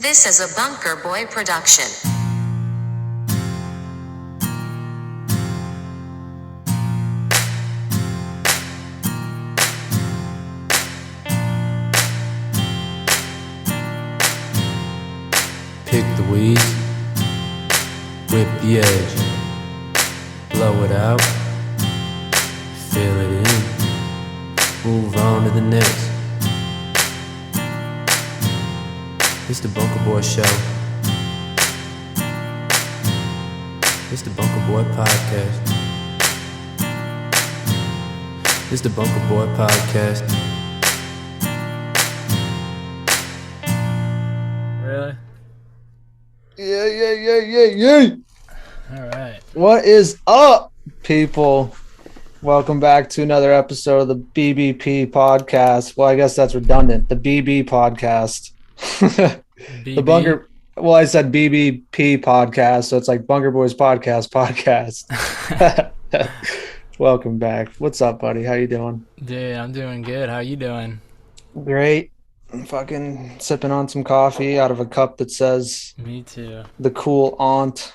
This is a Bunkerboy production. Pick the weeds, whip the edge, blow it out, fill it in, move on to the next. It's the Bunkerboy Show. It's the Bunkerboy Podcast. It's the Bunkerboy Podcast. Really? Yeah. All right. What is up, people? Welcome back to another episode of the BBP podcast. Well, I guess that's redundant. The BB podcast. The Bunker. Well, I said BBP podcast, so it's like Bunker Boys podcast. Welcome back. What's up, buddy? How you doing? Dude, I'm doing good. How you doing? Great. I'm fucking sipping on some coffee out of a cup that says Me too. the cool aunt.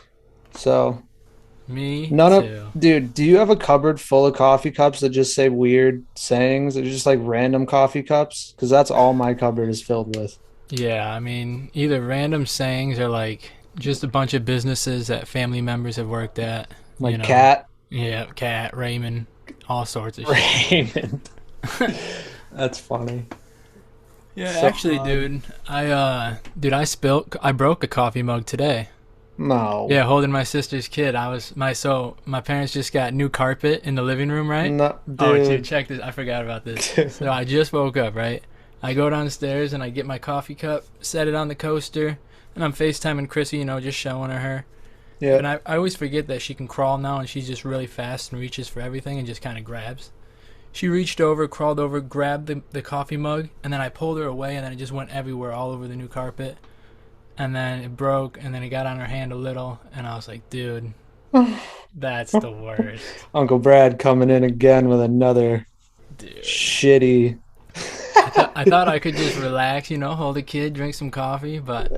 So Me none too. of dude, do you have a cupboard full of coffee cups that just say weird sayings? They're just like random coffee cups? Because that's all my cupboard is filled with. Yeah, I mean, either random sayings or like just a bunch of businesses that family members have worked at. Like you know. Cat. Yeah, Cat, Raymond, all sorts of shit. Raymond. That's funny. Yeah, So, actually, dude, I broke a coffee mug today. No. Yeah, holding my sister's kid. My parents just got new carpet in the living room, right? No, dude. Oh, dude, check this. I forgot about this. So I just woke up, right? I go downstairs and I get my coffee cup, set it on the coaster, and I'm FaceTiming Chrissy, just showing her. Yeah. And I always forget that she can crawl now, and she's just really fast and reaches for everything and just kind of grabs. She reached over, crawled over, grabbed the coffee mug, and then I pulled her away, and then it just went everywhere, all over the new carpet. And then it broke, and then it got on her hand a little, and I was like, dude, that's the worst. Uncle Brad coming in again with another Dude. shitty. I thought I could just relax, hold a kid, drink some coffee, but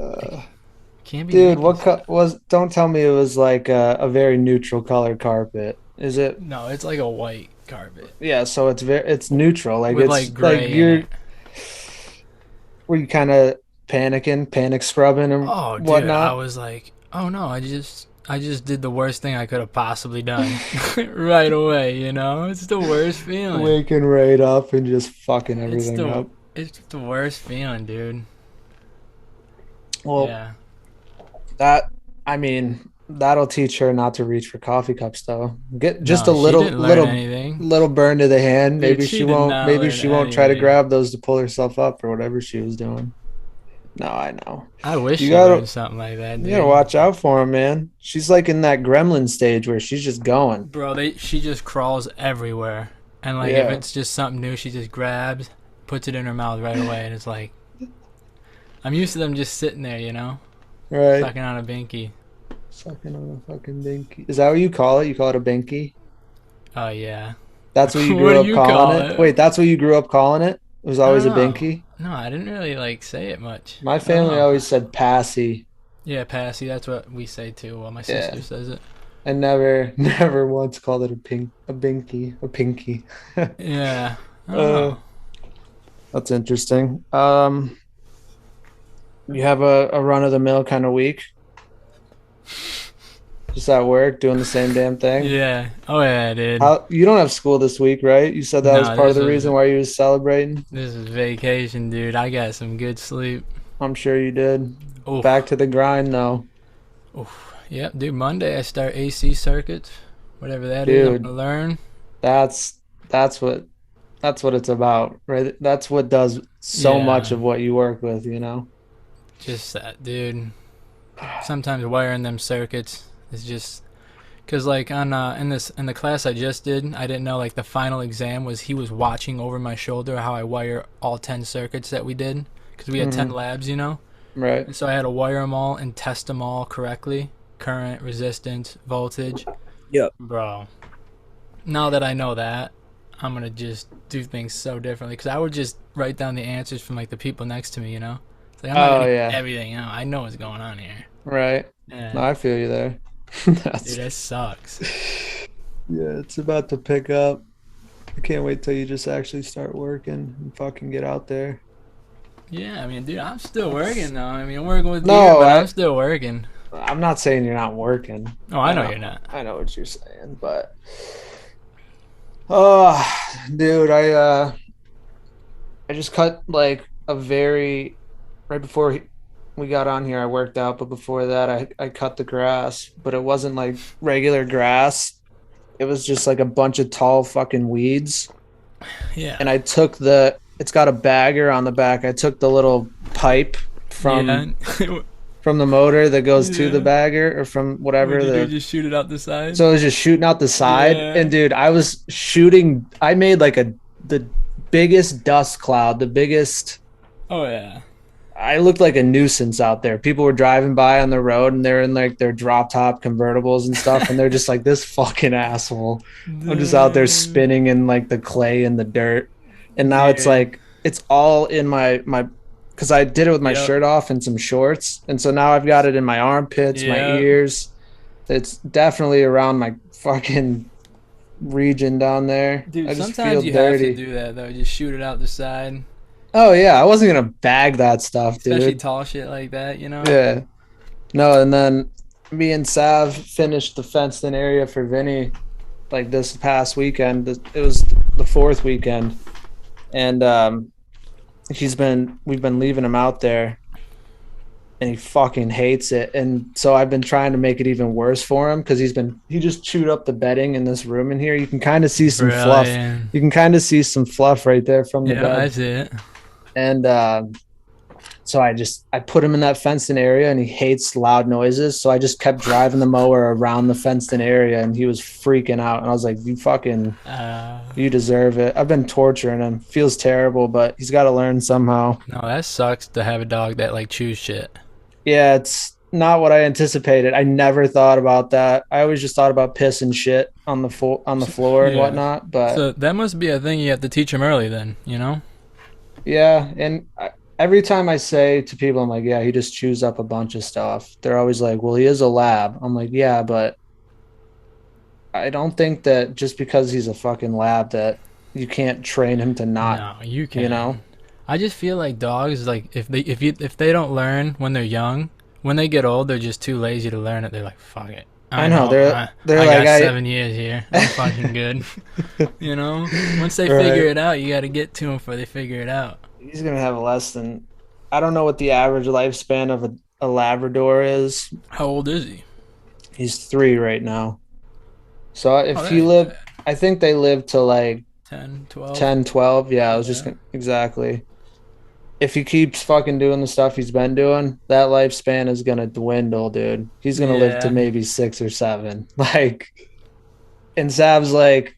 can't be. Dude, don't tell me it was like a very neutral color carpet. Is it? No, it's like a white carpet. Yeah, so it's neutral. Like With it's like gray in you're it. were you kind of panic scrubbing and Oh, dude, whatnot? I was like, oh no, I just did the worst thing I could have possibly done right away, It's the worst feeling. Waking right up and just fucking everything up. It's the worst feeling, dude. Well, Yeah. that'll teach her not to reach for coffee cups though. Get just No, a she little didn't learn little anything. little burn to the hand. Dude, Maybe she she did won't not maybe learn she won't try to anything. grab those to pull herself up or whatever she was doing. No, I know. I wish You she gotta- learned something like that, dude. You gotta watch out for her, man. She's like in that gremlin stage where she's just going. Bro, she just crawls everywhere. And like if Yeah. it's just something new, she just grabs, puts it in her mouth right away, and it's like I'm used to them just sitting there, Right. sucking on a binky. Sucking on a fucking binky. Is that what you call it? You call it a binky? Oh yeah. That's what you What grew do up you call calling it? it? Wait, that's what you grew up calling it? It was always a I don't know. binky? No, I didn't really like say it much. My family Oh. always said passy. Yeah, passy. That's what we say too. Well, my Yeah. sister says it. I never once called it a binky, a pinky. Yeah. I don't know. That's interesting. You have a run of the mill kind of week? Just at work, doing the same damn thing? Yeah. Oh yeah, I did. You don't have school this week, right? You said that No, was part of this the is- reason why you was celebrating. This is vacation, dude. I got some good sleep. I'm sure you did. Oof. Back to the grind, though. Yep, dude. Monday I start AC circuits, whatever that is. I'm Dude. gonna learn. That's what it's about, right? That's what does so Yeah. much of what you work with, Just that, dude. Sometimes wiring them circuits is just because, like, in the class I just did, I didn't know like the final exam was he was watching over my shoulder how I wire all 10 circuits that we did because we had 10 labs, Right. and so I had to wire them all and test them all correctly, current, resistance, voltage. Yep. Bro, now that I know that, I'm gonna just do things so differently because I would just write down the answers from like the people next to me, It's like, I'm not Oh gonna get yeah, everything out. I know what's going on here. right. No, Yeah, I feel you there. dude, That's that sucks. yeah, it's about to pick up. I can't wait till you just actually start working and fucking get out there. Yeah, I mean, dude, I'm still working though. I mean, I'm working with deer, No, but I'm still working. I'm not saying you're not working. Oh, I know you're not. I know what you're saying, but oh, dude, I just cut like a very right before we got on here. I worked out, but before that, I cut the grass, but it wasn't like regular grass. It was just like a bunch of tall fucking weeds. And Yeah, I took it's got a bagger on the back. I took the little pipe yeah, from the motor that goes to the yeah. bagger or from What'd whatever you do? the Just shoot it out the side? so it was just shooting out the side. Yeah. And dude, I was shooting. I made like the biggest dust cloud, the biggest. Oh yeah. I looked like a nuisance out there. People were driving by on the road and they're in like their drop top convertibles and stuff, and they're just like, this fucking asshole. I'm just out there spinning in like the clay and the dirt. And now it's Dude. like it's all in my because I did it with my Yep. shirt off and some shorts. And so now I've got it in my armpits, my Yep. ears. It's definitely around my fucking region down there. Dude, I just sometimes feel you dirty. have to do that though. Just shoot it out the side, Oh yeah, I wasn't gonna bag that stuff, especially dude. tall shit like that. You know. Yeah. No, and then me and Sav finished the fenced in area for Vinny like this past weekend. It was the fourth weekend. And we've been leaving him out there and he fucking hates it. And so I've been trying to make it even worse for him because he just chewed up the bedding in this room in here. You can kind of see some fluff. Brilliant. You can kind of see some fluff right there from the Yeah, bed. that's it. And so I put him in that fenced in area and he hates loud noises. So I just kept driving the mower around the fenced in area and he was freaking out. And I was like, you deserve it. I've been torturing him. Feels terrible, but he's got to learn somehow. No, that sucks to have a dog that like chews shit. Yeah, it's not what I anticipated. I never thought about that. I always just thought about piss and shit on the floor and Yeah. whatnot. But So that must be a thing you have to teach him early then, you know? yeah, and every time I say to people, I'm like, yeah, he just chews up a bunch of stuff. They're always like, well, he is a lab. I'm like, yeah, but I don't think that just because he's a fucking lab that you can't train him to not, No, you can't. you know? I just feel like dogs, like if they don't learn when they're young, when they get old, they're just too lazy to learn it. They're like, fuck it. I know, they're I like, got 7 years here. I'm fucking good. You know, once they Right. figure it out, you got to get to them before they figure it out. He's gonna have less than, I don't know what the average lifespan of a Labrador is. How old is he? He's 3 right now. So if Oh, he that- lived, I think they live to like 10, 12? 10, 12. Yeah, I was just Yeah. exactly. If he keeps fucking doing the stuff he's been doing, that lifespan is gonna dwindle, dude. He's gonna live to Yeah. maybe 6 or 7. Like, and Sav's like,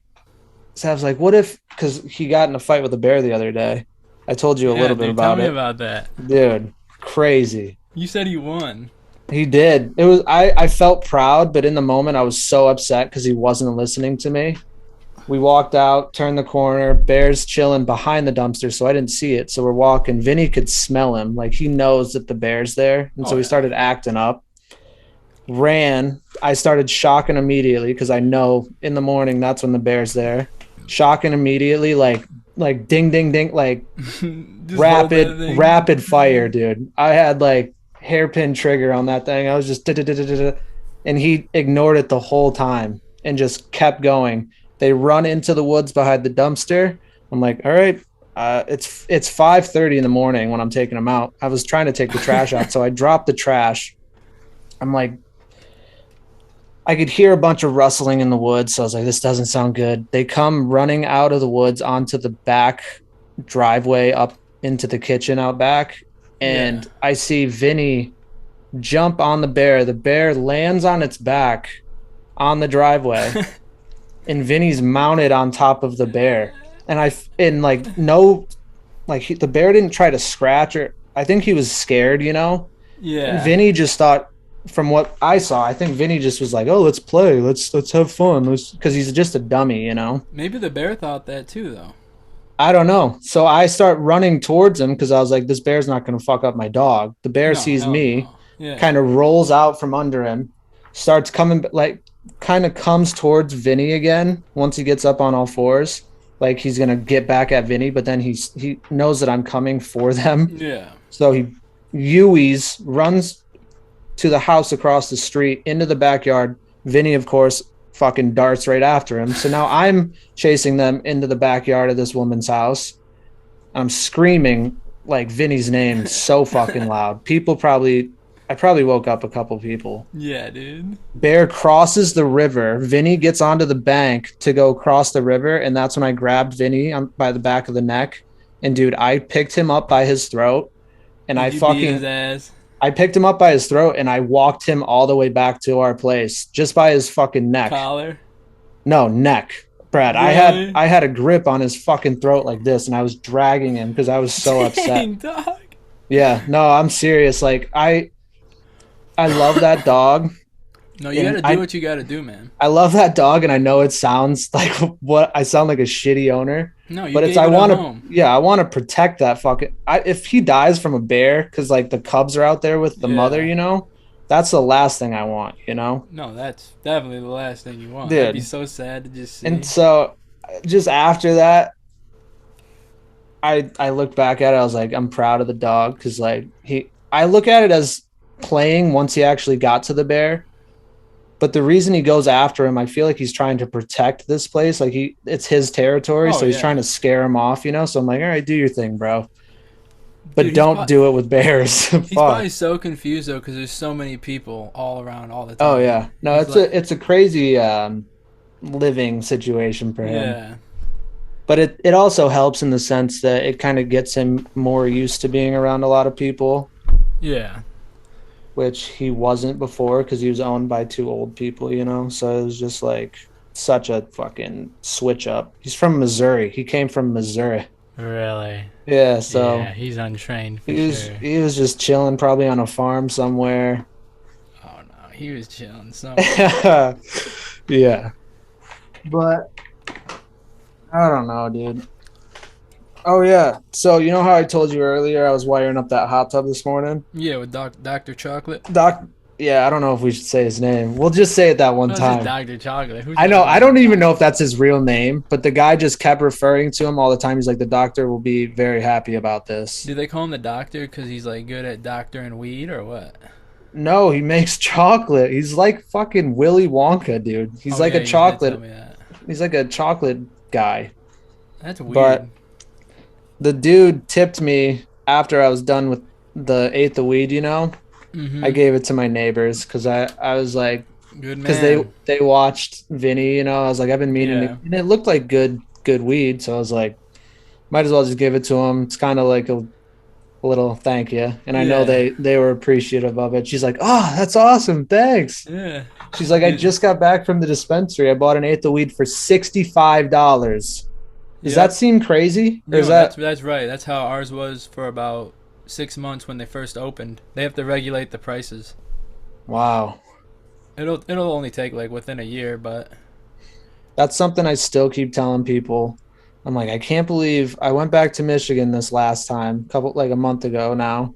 what if? Because he got in a fight with a bear the other day. I told you a Yeah, little bit dude, about tell me it, about that. dude. Crazy. You said he won. He did. It was. I felt proud, but in the moment, I was so upset because he wasn't listening to me. We walked out, turned the corner, bear's chilling behind the dumpster, so I didn't see it. So we're walking. Vinny could smell him. Like, he knows that the bear's there. And so Oh, he yeah. started acting up. Ran. I started shocking immediately because I know in the morning that's when the bear's there. Shocking immediately, like ding, ding, ding, like Just hold that thing. rapid fire, dude. I had like hairpin trigger on that thing. I was just and he ignored it the whole time and just kept going. They run into the woods behind the dumpster. I'm like, all right, it's 5:30 in the morning when I'm taking them out. I was trying to take the trash out, so I dropped the trash. I'm like, I could hear a bunch of rustling in the woods, so I was like, this doesn't sound good. They come running out of the woods onto the back driveway up into the kitchen out back, and Yeah. I see Vinny jump on the bear. The bear lands on its back on the driveway. And Vinny's mounted on top of the bear, and the bear didn't try to scratch, or I think he was scared, you know. Yeah. Vinny just thought, from what I saw, I think Vinny just was like, oh, let's play, let's have fun, because he's just a dummy, you know. Maybe the bear thought that too, though. I don't know. So I start running towards him because I was like, this bear's not going to fuck up my dog. The bear No, sees hell me, no. Yeah. kind of rolls out from under him, starts coming, like, kind of comes towards Vinny again once he gets up on all fours. Like he's going to get back at Vinny, but then he knows that I'm coming for them. Yeah. So he Yui's runs to the house across the street into the backyard. Vinny, of course, fucking darts right after him. So now I'm chasing them into the backyard of this woman's house. I'm screaming like Vinny's name so fucking loud. I probably woke up a couple people. Yeah, dude. Bear crosses the river. Vinny gets onto the bank to go cross the river, and that's when I grabbed Vinny by the back of the neck. And dude, I picked him up by his throat, and Did you beat his ass? I picked him up by his throat, and I walked him all the way back to our place just by his fucking neck. Collar? No, neck. Brad, Really? I had a grip on his fucking throat like this, and I was dragging him because I was so upset. Dang, dog. Yeah, no, I'm serious. Like I love that dog. No, you And gotta do what you gotta do, man. I love that dog, and I know it sounds like what I sound like a shitty owner. No, you But gave it's it I a want home. to, yeah, I want to protect that fucking. If he dies from a bear, because like the cubs are out there with the mother, Yeah. you know, that's the last thing I want, you know. No, that's definitely the last thing you want. Dude. That'd be so sad to just see. And so, just after that, I looked back at it. I was like, I'm proud of the dog because like I look at it as playing once he actually got to the bear. But the reason he goes after him, I feel like he's trying to protect this place. Like it's his territory, Oh, so he's yeah. trying to scare him off, you know. So I'm like, all right, do your thing, bro. But Dude, he's don't do it with bears. He's Fuck. probably so confused though, because there's so many people all around all the time. Oh yeah, no, He's like- it's a crazy living situation for him. Yeah. But it also helps in the sense that it kind of gets him more used to being around a lot of people, Yeah. which he wasn't before because he was owned by two old people, you know. So it was just like such a fucking switch up. He's from Missouri. He came from Missouri. Really. Yeah, so Yeah, he's untrained for he sure. was just chilling probably on a farm somewhere. Oh no, he was chilling. So Yeah. But I don't know, dude. Oh yeah. So you know how I told you earlier I was wiring up that hot tub this morning? yeah, with Dr. Chocolate. Yeah, I don't know if we should say his name. We'll just say it that one What is time. it, Dr. Chocolate? Who's I know. Dr. I don't even Chocolate? know if that's his real name, but the guy just kept referring to him all the time. He's like, the doctor will be very happy about this. Do they call him the doctor because he's like good at doctoring weed or what? No, he makes chocolate. He's like fucking Willy Wonka, dude. He's Oh, like yeah, a you did chocolate. tell me that. He's like a chocolate guy. That's weird. But the dude tipped me after I was done with the ate the weed, you know. Mhm. I gave it to my neighbors because I was like, Good man. because they watched Vinny, you know. I was like, I've been meaning Yeah. to, and it looked like good weed, so I was like, might as well just give it to him. It's kind of like a little thank you, and I know Yeah. they were appreciative of it. She's like, oh, that's awesome, thanks. Yeah. She's like, I Dude. just got back from the dispensary. I bought an eighth of weed for $65. Does Yep. that seem crazy? Or No, is that that's right. That's how ours was for about 6 months when they first opened. They have to regulate the prices. wow? It'll only take like within a year, but That's something I still keep telling people. I'm like, I can't believe I went back to Michigan this last time, a month ago now,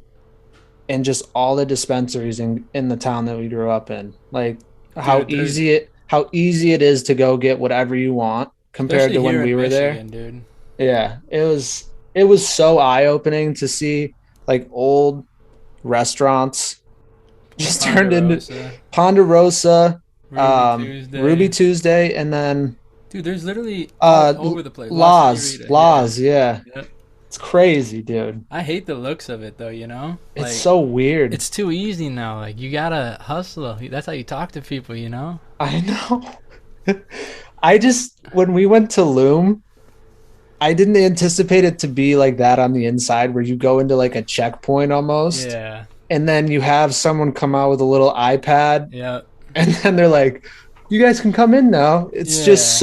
and just all the dispensaries in the town that we grew up in. Like how Dude, there's- easy it is to go get whatever you want compared especially to when here we in were there. Michigan, dude. Yeah, it was so eye-opening to see like old restaurants just turned into Ponderosa, Ponderosa, Ruby Tuesday. Ruby Tuesday, and then Dude, there's literally all over the place. La Señorita, Laws, yeah. Yeah. It's crazy, dude. I hate the looks of it though, you know? It's Like, so weird. it's too easy now. Like you gotta hustle. That's how you talk to people, you know? I know. When we went to Loom, I didn't anticipate it to be like that on the inside where you go into like a checkpoint almost. Yeah. And then you have someone come out with a little iPad Yeah. and then they're like, you guys can come in now. It's just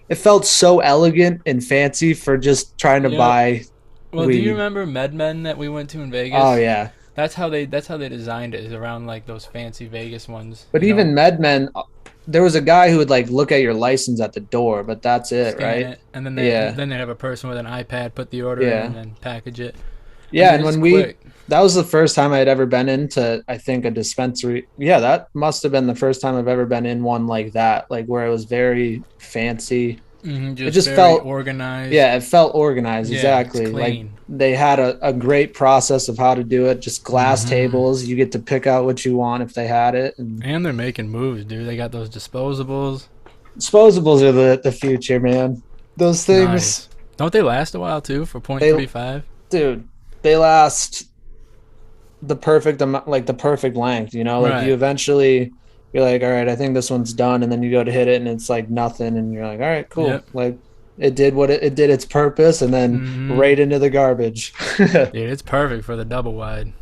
it felt so elegant and fancy for just trying to Yep. buy Well, weed. do you remember MedMen that we went to in Vegas? Oh yeah. That's how they designed it, is around like those fancy Vegas ones. But you even know? MedMen, there was a guy who would like look at your license at the door, but that's it, Scan right? it, and then Yeah, they'd have a person with an iPad put the order in yeah, and then package it. I yeah. mean, And it's when quick. that was the first time I had ever been into, I think, a dispensary. Yeah, that must have been the first time I've ever been in one like that, like where it was very fancy. It Just just very felt, organized. yeah, it felt organized. Yeah, it's Exactly. Like clean. they had a great process of how to do it. Just glass hmm tables. You get to pick out what you want if they had it. And And they're making moves, dude. They got those disposables. disposables are the future, man. Those It's things, nice. Don't they last a while too for they, .35? dude, they last the perfect amount, like the perfect length. Like you Right. eventually, you're like, all right, I think this one's done, and then you go to hit it, and it's like nothing, and you're like, all right, cool. Yep. Like it did what it did its purpose, and then hmm right into the garbage. Dude, it's perfect for the double wide.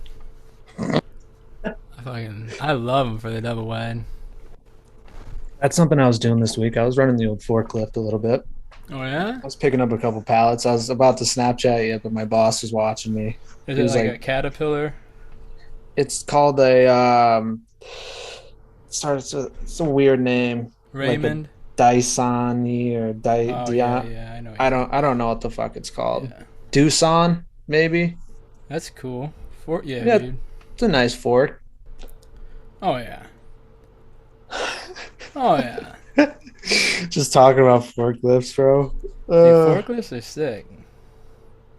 I love them for the double wide. That's something I was doing this week. I was running the old forklift a little bit. Oh yeah? I was picking up a couple pallets. I was about to Snapchat you, but my boss was watching me. Is He it was like a like, caterpillar? it's called a starts with, it's a weird name, like a Raymond? Dysoni or Oh yeah, yeah, I know what you mean. I don't know what the fuck it's called. Yeah. Doosan, maybe. That's cool. Yeah, Yeah, dude. it's a nice fork. Oh yeah. Oh yeah. Just talking about forklifts, bro. Dude, forklifts are sick.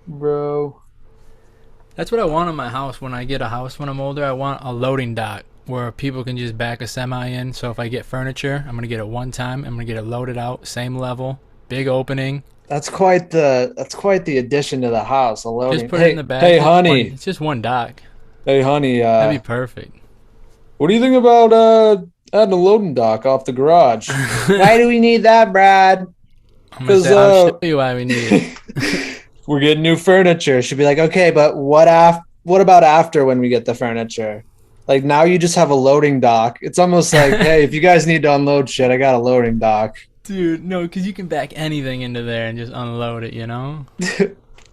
Bro. That's what I want in my house when I get a house when I'm older. I want a loading dock where people can just back a semi in. So if I get furniture, I'm gonna get it one time. I'm gonna get it loaded out, same level, big opening. That's quite the addition to the house. A Just loading. put it in the back. Hey, honey. It's just one dock. Hey, honey. That'd be perfect. What do you think about adding a loading dock off the garage? Why do we need that, Brad? I'm gonna Because say I'll show you why we need it. we're getting new furniture. She'd be like, okay, but what about after when we get the furniture? Like now you just have a loading dock. It's almost like, hey, if you guys need to unload shit, I got a loading dock. Dude, no, because you can back anything into there and just unload it, you know?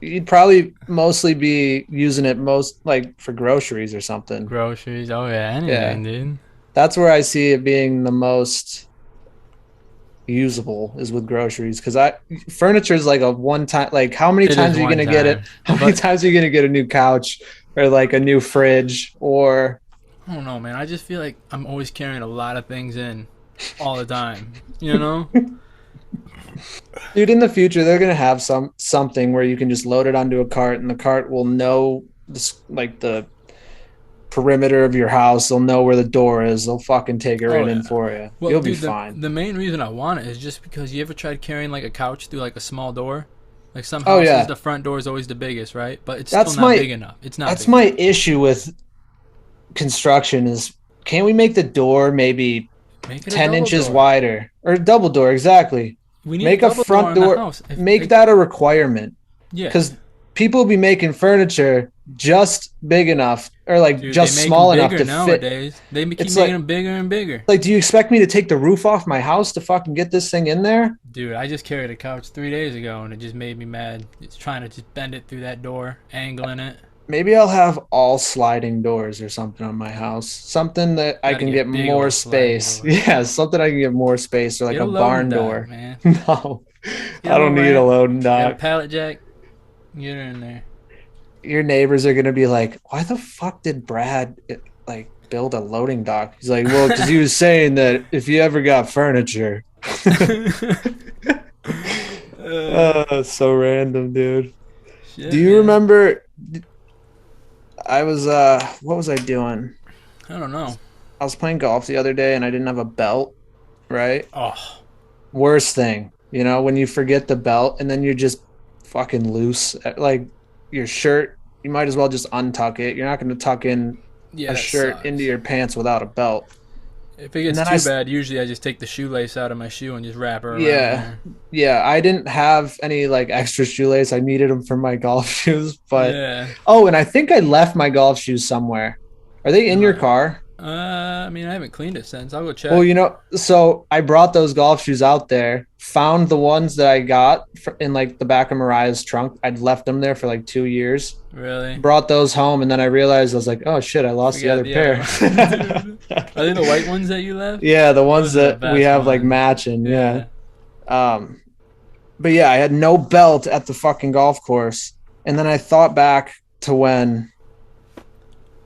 You'd probably mostly be using it most like for groceries or something. Groceries. Oh, yeah, Yeah. anything, dude. That's where I see it being the most usable is with groceries because I furniture is like a one time, like how many It times is are you one gonna get it? time. How many But times are you gonna get a new couch or like a new fridge or I don't know, man. I just feel like I'm always carrying a lot of things in all the time, you know? dude, in the future they're gonna have something where you can just load it onto a cart and the cart will know this like the perimeter of your house. They'll know where the door is. They'll fucking take it right Oh, in yeah. for you. Well, You'll be dude, fine. the main reason I want it is just because you ever tried carrying like a couch through like a small door? Like some Oh houses, yeah. the front door is always the biggest, right? But it's still That's not my big enough. It's not that's big my enough. issue with construction is can't we make the door maybe Make it a 10 double inches door. wider or a double door? Exactly. We need a Make a double door front in the door, house. make that a requirement Yeah. because people be making furniture just big enough or like Dude, just they make small them enough bigger to fit. nowadays. They keep It's making like, them bigger and bigger. do you expect me to take the roof off my house to fucking get this thing in there? Dude, I just carried a couch 3 days ago and it just made me mad. It's trying to just bend it through that door, angling it. Maybe I'll have all sliding doors or something on my house. Something that I Gotta can get get big more old sliding space. doors. Yeah, something I can get more space or like Get a a loading barn dock, door. man. No, Get I a don't little need a ramp. loading Got a dock. pallet jack. Get her in there. Your neighbors are gonna be like, "Why the fuck did Brad like build a loading dock?" He's like, "Well, because he was saying that if you ever got furniture." So random, dude. Shit, Do you man. remember? I was what was I doing? I don't know. I was playing golf the other day and I didn't have a belt. Right? Oh, Worst thing, when you forget the belt and then you're just fucking loose. Like your shirt, you might as well just untuck it. You're not going to tuck in yeah, a that shirt sucks. into your pants without a belt. If it And gets then too bad, usually I just take the shoelace out of my shoe and just wrap her around yeah, there. yeah, I didn't have any like extra shoelace. I needed them for my golf shoes, but Yeah. oh, and I think I left my golf shoes somewhere. Are they in your Alright. car? I mean, I haven't cleaned it since. I'll go check. Well, so I brought those golf shoes out there, found the ones that I got in like the back of Mariah's trunk. I'd left them there for like 2 years. Really? Brought those home, and then I realized I was like, oh shit, I lost the other pair. Are they the white ones that you left? Yeah, the ones Those are the that we best have like ones. matching. Yeah. But yeah, I had no belt at the fucking golf course. And then I thought back to when.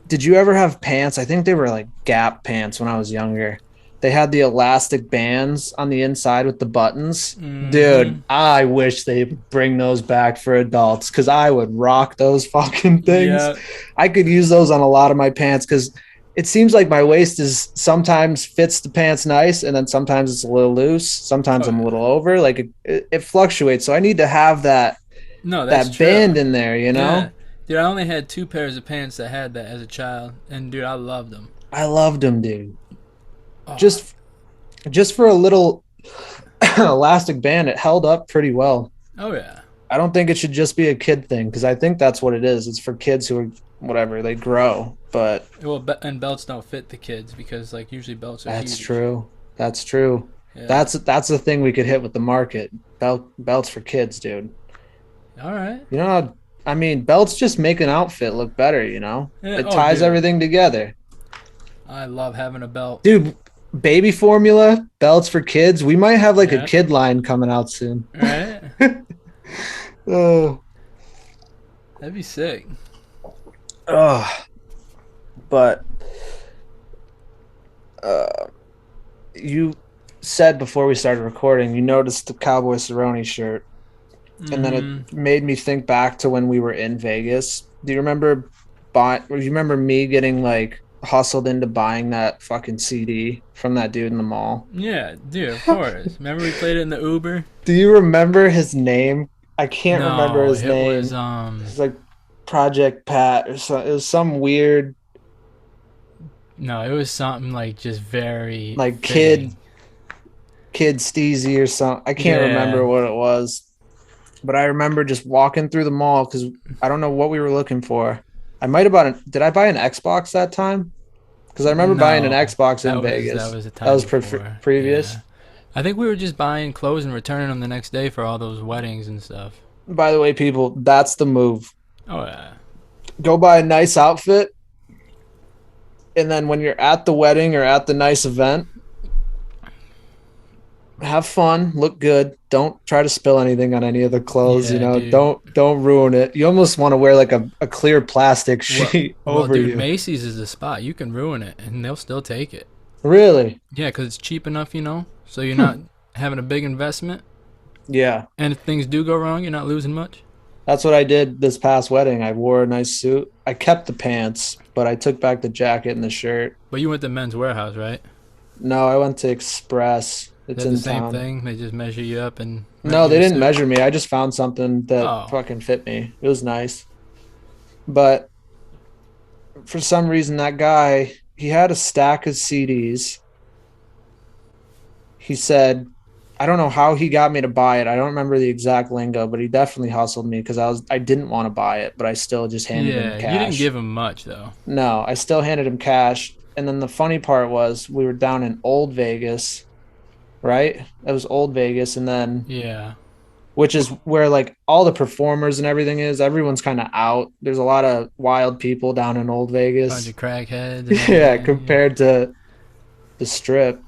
Did you ever have pants? I think they were like Gap pants when I was younger. They had the elastic bands on the inside with the buttons. Mhm. Dude, I wish they would bring those back for adults because I would rock those fucking things. Yeah. I could use those on a lot of my pants because it seems like my waist is sometimes fits the pants nice and then sometimes it's a little loose. Sometimes I'm a little over. Like it fluctuates. So I need to have that No, that's true. band in there, you know? Yeah. Dude, I only had 2 pairs of pants that had that as a child, and dude, I loved them. I loved them, dude. Oh, Just for a little elastic band, it held up pretty well. oh yeah. I don't think it should just be a kid thing because I think that's what it is. It's for kids who are whatever, they grow. But Well, and belts don't fit the kids because like usually belts are that's huge. true. That's true. Yeah. That's the thing we could hit with the market. Belts for kids, dude. All right. You know, I mean, belts just make an outfit look better, you know? Yeah, It ties dude. everything together. I love having a belt. Dude, baby formula, belts for kids. We might have like Yeah. a kid line coming out soon. Right? Oh. That'd be sick. But you said before we started recording, you noticed the Cowboy Cerrone shirt, and then it made me think back to when we were in Vegas. Do you remember me getting like hustled into buying that fucking CD from that dude in the mall? Yeah, dude, of course. Remember we played it in the Uber? Do you remember his name? I can't No, remember his it name. was It's like Project Pat or so. It was some weird no, it was something like just very like fitting. kid Steezy or something. I can't Yeah. remember what it was, but I remember just walking through the mall because I don't know what we were looking for. I might have bought did I buy an Xbox that time? Because I remember buying an No, Xbox in that was- Vegas. that was a time That was before. previous. Yeah. I think we were just buying clothes and returning them the next day for all those weddings and stuff. By the way, people, that's the move. Oh yeah. Go buy a nice outfit, and then when you're at the wedding or at the nice event, have fun, look good. Don't try to spill anything on any of the clothes. Yeah, dude. Don't ruin it. You almost want to wear like a clear plastic sheet over dude, you. Macy's is the spot. You can ruin it, and they'll still take it. Really? Yeah, because it's cheap enough, you know. So you're not having a big investment, Yeah. and if things do go wrong, you're not losing much. That's what I did this past wedding. I wore a nice suit. I kept the pants, but I took back the jacket and the shirt. But you went to Men's Warehouse, right? No, I went to Express. It's Is that in the same town. thing? They just measure you up and No, they your didn't suit? measure me. I just found something that Oh. fucking fit me. It was nice. But for some reason, that guy, he had a stack of CDs. He said, I don't know how he got me to buy it. I don't remember the exact lingo, but he definitely hustled me because I didn't want to buy it, but I still just handed him Yeah, cash. you didn't give him much though. No, I still handed him cash. And then the funny part was we were down in Old Vegas, right? It was Old Vegas, and then Yeah. which is where like all the performers and everything is. Everyone's kind of out. There's a lot of wild people down in Old Bunch Vegas. of crackheads. and Yeah, everything. compared to the Strip.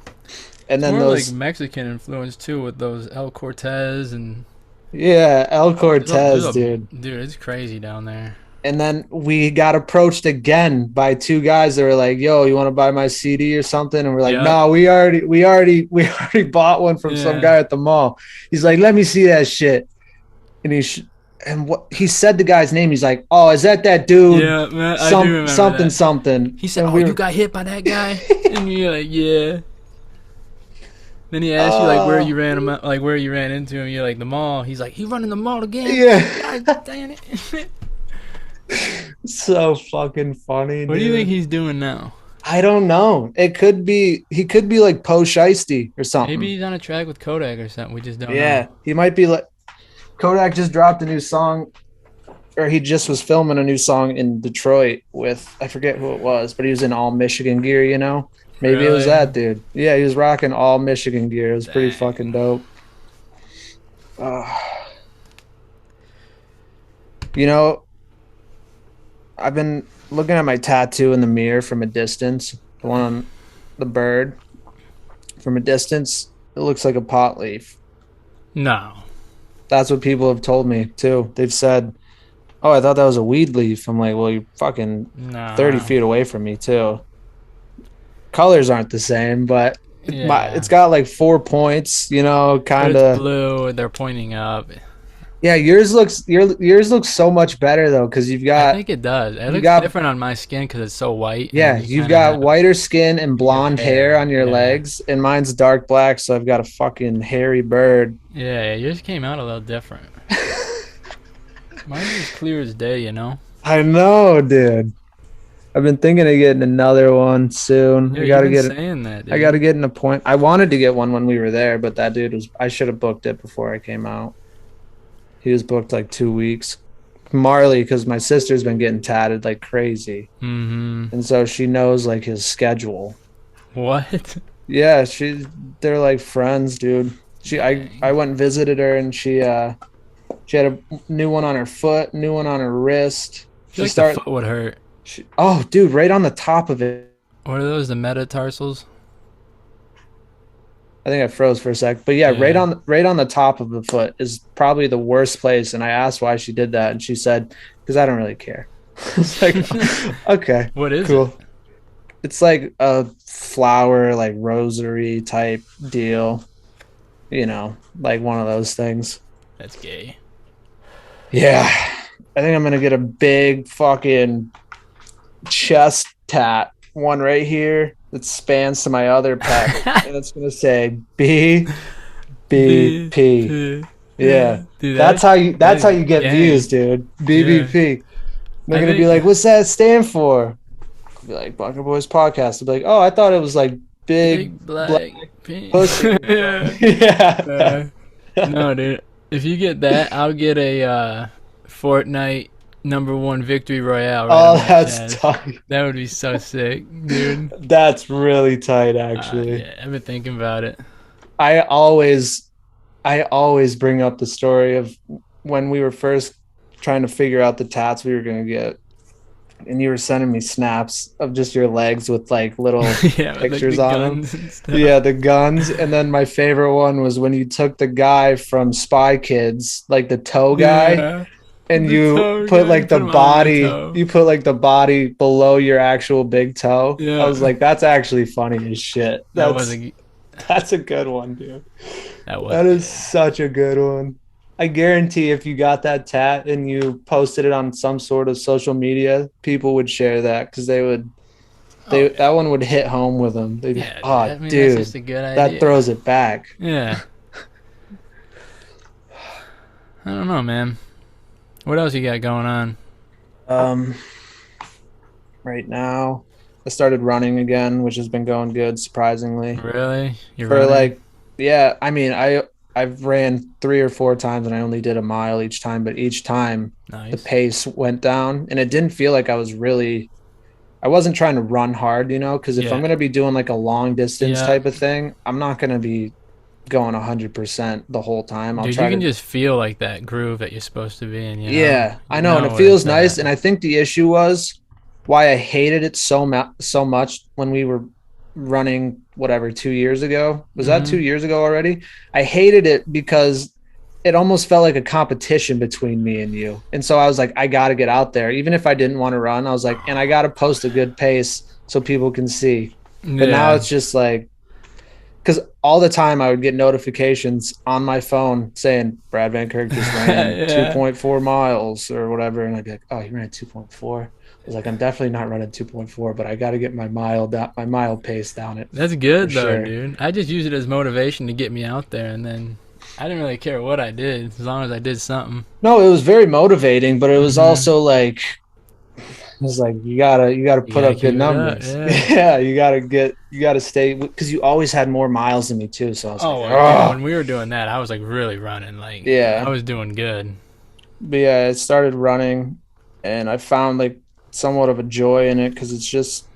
And It's then more those, like Mexican influence too, with those El Cortez and yeah, El Cortez, there's a- dude. Dude, it's crazy down there. And then we got approached again by 2 guys that were like, "Yo, you want to buy my CD or something?" And we're like, Yeah. "No, we already bought one from some Yeah. guy at the mall." He's like, "Let me see that shit." And and what he said the guy's name, he's like, "Oh, is that dude? Yeah, man, I do remember something that. something." He said, And "Oh, we you were- got hit by that guy?" And you're like, "Yeah." Then he asked you like where you ran him, like where you ran into him. You're like the mall. He's like, "He running the mall again?" Yeah. God damn it. So fucking funny. What do you dude. think he's doing now? I don't know. He could be like Poe Shiesty or something. Maybe he's on a track with Kodak or something. We just don't Yeah, know. he might be like Kodak just dropped a new song or he just was filming a new song in Detroit with, I forget who it was, but he was in all Michigan gear, you know? Maybe it was Really? that dude. Yeah, he was rocking all Michigan gear. It was pretty Dang. fucking dope. You know, I've been looking at my tattoo in the mirror from a distance. The one on the bird. From a distance, it looks like a pot leaf. No. That's what people have told me too. They've said, "Oh, I thought that was a weed leaf." I'm like, "Well, you're fucking No. 30 feet away from me too." Colors aren't the same, but Yeah. it's got like 4 points, you know, But kind it's of. blue. They're pointing up. Yeah, yours looks so much better though, because you've I got think it does. It you looks got different on my skin because it's so white. yeah, And you you've kind of got have whiter skin and you have blonde hair on your Yeah. legs, and mine's dark black, so I've got a fucking hairy bird. Yeah, yours came out a little different. Mine is clear as day, you know? I know, dude. I've been thinking of getting another one soon. Yeah, I you've gotta been get it. saying that, dude. I gotta get an appointment. I wanted to get one when we were there, but that dude was. I should have booked it before I came out. He was booked like 2 weeks. Marley, because my sister's been getting tatted like crazy, Mm-hmm. and so she knows like his schedule. What? Yeah, they're like friends, dude. I went and visited her, and she had a new one on her foot, new one on her wrist. I feel like the foot would hurt. Oh, dude, right on the top of it. What are those, the metatarsals? I think I froze for a sec, but yeah, Yeah. right on the top of the foot is probably the worst place. And I asked why she did that, and she said, "Because I don't really care." It's like, okay, What is cool. it? It's like a flower, like rosary type deal, you know, like one of those things. That's gay. Yeah, I think I'm gonna get a big fucking chest tat, one right here that spans to my other pec, and it's gonna say BBP. Yeah, Dude, that's how you get gang. views, dude. BBP. They're I gonna be think- like, "What's that stand for?" I'll be like, "Bunkerboy's podcast." I'll be like, "Oh, I thought it was like big black pink. pussy." Yeah. Yeah. No, dude. If you get that, I'll get a Fortnite #1 victory royale. Right Oh, on my that's chest. tight. That would be so sick, dude. That's really tight, actually. Yeah, I've been thinking about it. I always bring up the story of when we were first trying to figure out the tats we were gonna get, and you were sending me snaps of just your legs with like little Yeah, with, like, pictures the on them. guns and stuff. Yeah, the guns, and then my favorite one was when you took the guy from Spy Kids, like the toe guy, Yeah. and The you toe put guy, like the put him on body, your toe. you put like the body below your actual big toe. Yeah. I was like, that's actually funny as shit. That was a That's a good one, dude. that was That is such a good one. I guarantee if you got that tat and you posted it on some sort of social media, people would share that because that one would hit home with them. They'd Yeah, oh, I mean, dude, that's just a good idea. that throws it back. Yeah. I don't know, man. What else you got going on? Right now, I started running again, which has been going good, surprisingly. Really? You're For running? like, yeah, I mean, I've ran 3 or 4 times and I only did a mile each time, but each time the Nice. pace went down and it didn't feel like I wasn't trying to run hard, you know, because if Yeah. I'm going to be doing like a long distance Yeah. type of thing, I'm not going to be going 100% the whole time. I'll Dude, try you can to. just feel like that groove that you're supposed to be in, you know? Yeah, I You know, and it what feels it's nice. at. And I think the issue was why I hated it so much when we were running whatever 2 years ago. Was that Mhm. 2 years ago already? I hated it because it almost felt like a competition between me and you. And so I was like, I got to get out there, even if I didn't want to run. I was like, and I got to post a good pace so people can see. But now Yeah. it's just like, because all the time I would get notifications on my phone saying Brad Van Kirk just ran Yeah. 2.4 miles or whatever, and I'd be like, "Oh, you ran 2.4." I was like, "I'm definitely not running 2.4, but I got to get my mile pace down." It That's good for though, sure. dude. I just use it as motivation to get me out there, and then I didn't really care what I did as long as I did something. No, it was very motivating, but it was Mhm. also like, it was like you gotta put gotta up keep good it up, numbers. yeah. Yeah, you gotta stay because you always had more miles than me too. So I was Oh, like, yeah, "Ugh." when we were doing that, I was like really running. Like, Yeah. I was doing good. But yeah, I started running, and I found like somewhat of a joy in it because it's just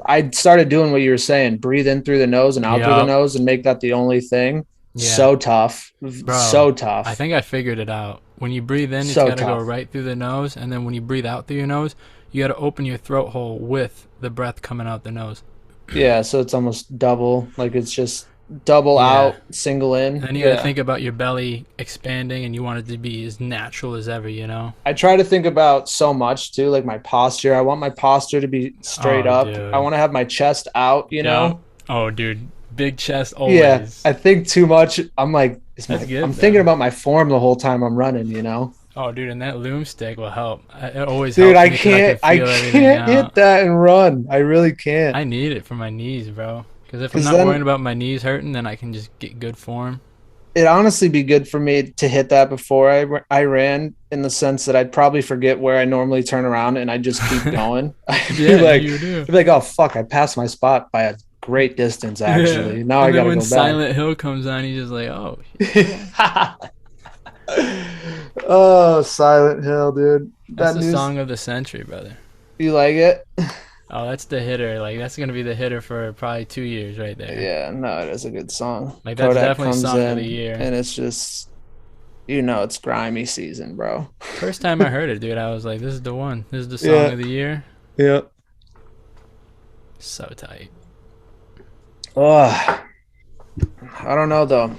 I started doing what you were saying, breathe in through the nose and out through the Yup. nose, and make that the only thing. Yeah. So tough, Bro, so I tough, think I figured it out. When you breathe in, it's so got to go tough. right through the nose, and then when you breathe out through your nose, you got to open your throat hole with the breath coming out the nose. Yeah, so it's almost double. Like it's just double Yeah. out, single And in. then you got to Yeah. think about your belly expanding, and you want it to be as natural as ever, you know? I try to think about so much too, like my posture. I want my posture to be straight Oh, up. I dude. want to have my chest out, you Yeah. know? Oh, dude. Big chest Yeah. always. I think too much. I'm like, That's I'm good, thinking though. about my form the whole time I'm running, you know? Oh, dude, and that loom stick will help. It always Dude, helps me because I can I feel everything can't hit out. that and run. I really can't. I need it for my knees, bro. Because if I'm Because not worrying then about my knees hurting, then I can just get good form. it'd honestly be good for me to hit that before I ran in the sense that I'd probably forget where I normally turn around and I just keep going. Yeah, you do. I'd be like, oh fuck, I passed my spot by a great distance Yeah. actually. Now I And then gotta when go back. Silent Hill comes on, you're just like, oh, Oh, Silent Hill, dude. that's That the news, song of the century, brother. you like it? Oh, that's the hitter. Like, that's going to be the hitter for probably 2 years right there. Yeah, no, it is a good song. Like, that's Kodak definitely comes song of the in year. and it's just it's grimy season, bro. First time I heard it, dude, I was like, this is the one. This is the song Yeah, of the year. yeah. So tight. Oh, I don't know though.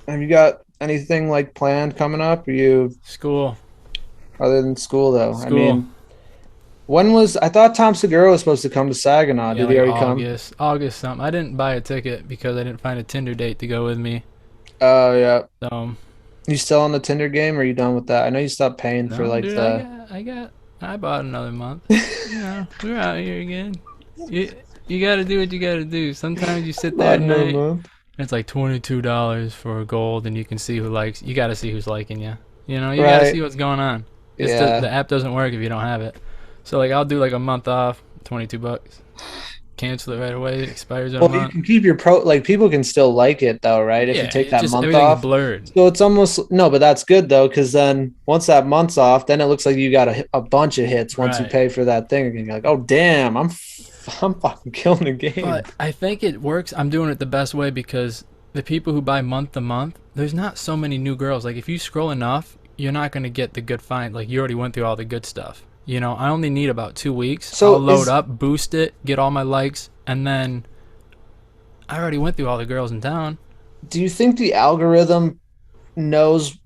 Have you got anything like planned coming up? Are you School. other than school though? I School. mean, I thought Tom Segura was supposed to come to Saginaw. Yeah, Did he like already come? August. August something. I didn't buy a ticket because I didn't find a Tinder date to go with me. Oh yeah. So, You still on the Tinder game or are you done with that? I know you stopped paying for no, like dude, the I bought another month. You know, we're out here again. You, you gotta do what you gotta do. Sometimes you sit there not at another night, month. it's like $22 for gold, and you can see who likes. You gotta see who's liking you. You know, you gotta Right. see what's going on. The Yeah. app doesn't work if you don't have it. So like, I'll do like a month off, $22. Cancel it right away. It expires in a Well, you month. can keep your like people can still like it though, right? If you Yeah, take it that just month everything's off. blurred. So it's almost no, but that's good though, because then once that month's off, then it looks like you got a bunch of hits once you Right. pay for that thing again. You're like, oh damn, I'm fucking killing the game. But I think it works. I'm doing it the best way because the people who buy month to month, there's not so many new girls. Like if you scroll enough, you're not gonna get the good find. Like you already went through all the good stuff. You know, I only need about 2 weeks. I'll So load up, boost it, get all my likes, and then I already went through all the girls in town. do you think the algorithm knows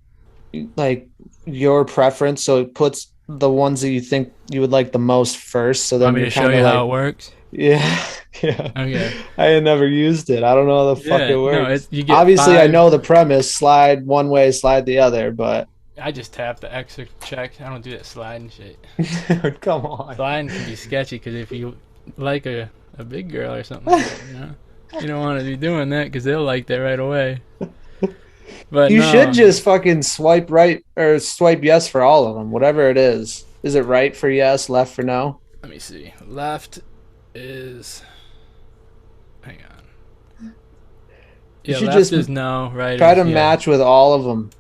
like your preference, so it puts the ones that you think you would like the most first, so Want then me you're to show kind you of how it like, works? yeah, yeah. Okay. I had never used it. I don't know how the fuck Yeah. it No, works. it's you get Obviously, I five. know the premise: slide one way, slide the other. But I just tap the extra check. I don't do that sliding shit. come on, Sliding can be sketchy because if you like a big girl or something like that, you know, you don't want to be doing that because they'll like that right away. But you should no, just fucking swipe right or swipe yes for all of them, whatever it is. Is it right for yes, left for no? let me see. Left is, hang on. You Yeah, should left just is no. Right try is to yeah. match with all of them,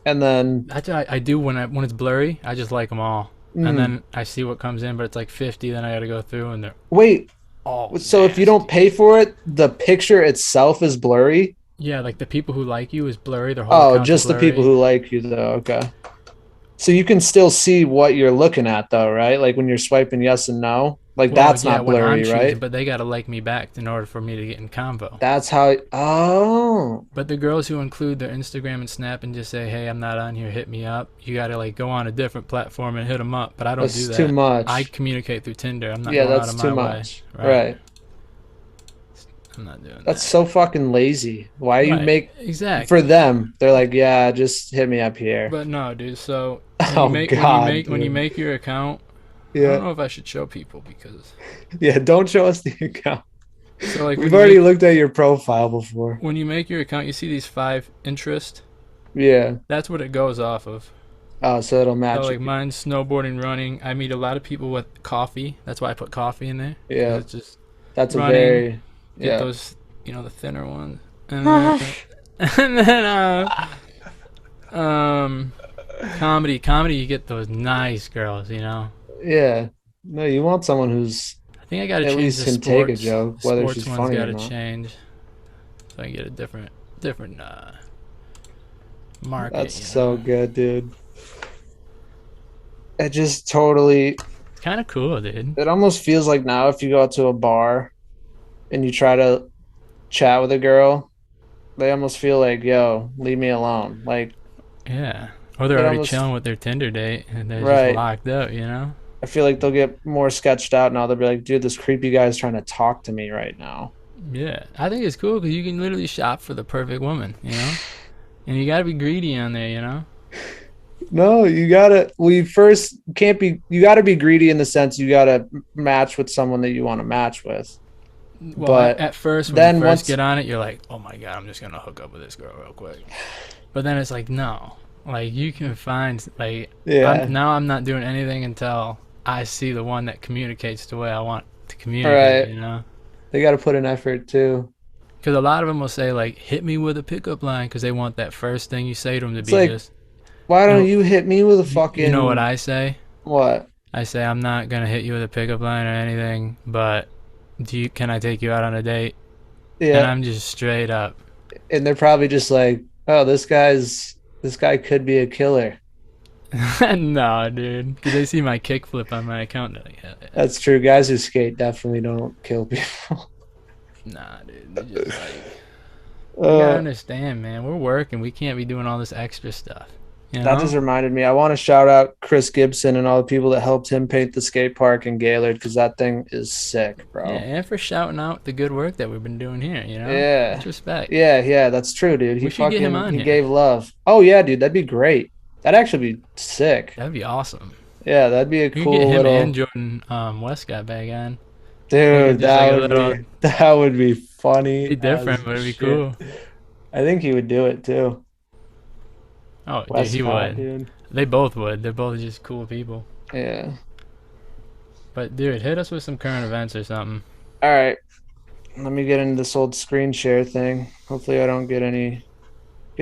and then That's what I do when it's blurry. I just like them all, and mm, then I see what comes in. But it's like 50. Then I got to go through, and they're wait. all So if you don't nasty. pay for it, the picture itself is blurry. Yeah, like the people who like you is blurry. Their whole Oh, account's just the people blurry. who like you, though. Okay. So you can still see what you're looking at, though, right? Like when you're swiping yes and no, like Well, that's yeah, not when I'm blurry, choosing, right? but they gotta like me back in order for me to get in convo. That's how. Oh, But the girls who include their Instagram and Snap and just say, "Hey, I'm not on here, hit me up," you gotta like go on a different platform and hit them up. But I don't do that's too that. I much. communicate through Tinder. I'm not Yeah, going out that's of too my way. much. Right. Right. I'm not doing That's that. so fucking lazy. Why you Right. make for Exactly. them? They're like, yeah, just hit me up here. But no, dude. So Oh God, when you dude. make your account, I don't Yeah, know if I should show people because yeah. Don't show us the account. so like We've already looked at your profile before. when you make your account, you see these 5 interests. Yeah. That's what it goes off of. Oh, so it'll So match like it. mine's snowboarding, running. I meet a lot of people with coffee. That's why I put coffee in there because Yeah, it's just that's a running. very Get yeah. those, the thinner ones, and then and then Comedy, you get those nice girls, you know. Yeah. No, you want someone who's I think I got to at change least the can take a sports. joke, The whether sports she's one's funny got or to not. change so I can get a different market. That's You so know, good, dude. It just totally, it's kind of cool, dude. it almost feels like now if you go out to a bar and you try to chat with a girl, they almost feel like, yo, leave me alone. Like, Yeah. Or they're it already almost, chilling with their Tinder date and they're just right. locked up, you know? I feel like they'll get more sketched out now. They'll be like, dude, this creepy guy is trying to talk to me right now. Yeah. I think it's cool because you can literally shop for the perfect woman, you know? And you got to be greedy on there, you know? No, you gotta, we first can't be, you gotta be greedy in the sense you gotta match with someone that you want to match with. Well, But at first, when you then first once, get on it, you're like, oh my God, I'm just going to hook up with this girl real quick. But then it's like, no. Like, you can find, like, yeah, I'm not doing anything until I see the one that communicates the way I want to all communicate, right, you know? they gotta put an effort too. Because a lot of them will say, like, hit me with a pickup line because they want that first thing you say to them to It's be like, just, why you don't know, you hit me with a you know what fucking, I say? what? I say, I'm not going to hit you with a pickup line or anything, but can I take you out on a date? And Yeah. I'm just straight up. And they're probably just like, oh, this guy could be a killer. No, dude. Because they see my kickflip on my account. They're like, hell yeah. That's true. Guys who skate definitely don't kill people. Nah, dude. They just like, you gotta Uh, understand, man. We're working. We can't be doing all this extra stuff. You that just know? reminded me. I want to shout out Chris Gibson and all the people that helped him paint the skate park in Gaylord because that thing is sick, Yeah, bro. and for shouting out the good work that we've been doing here, you know? Yeah. Much respect. Yeah, that's true, dude. We should get him on He here. gave love. Oh yeah, dude, that'd be great. That'd actually be sick. That'd be awesome. Yeah, that'd be a We could get cool him and little Jordan Westcott back on. Make it dude. just like a little, That would be funny be different, as but it'd be shit. cool. I think he would do it too. Oh, dude, he Westcott, would. dude. They both would. They're both just cool people. Yeah. But dude, hit us with some current events or something. All right. Let me get into this old screen share thing. Hopefully I don't getting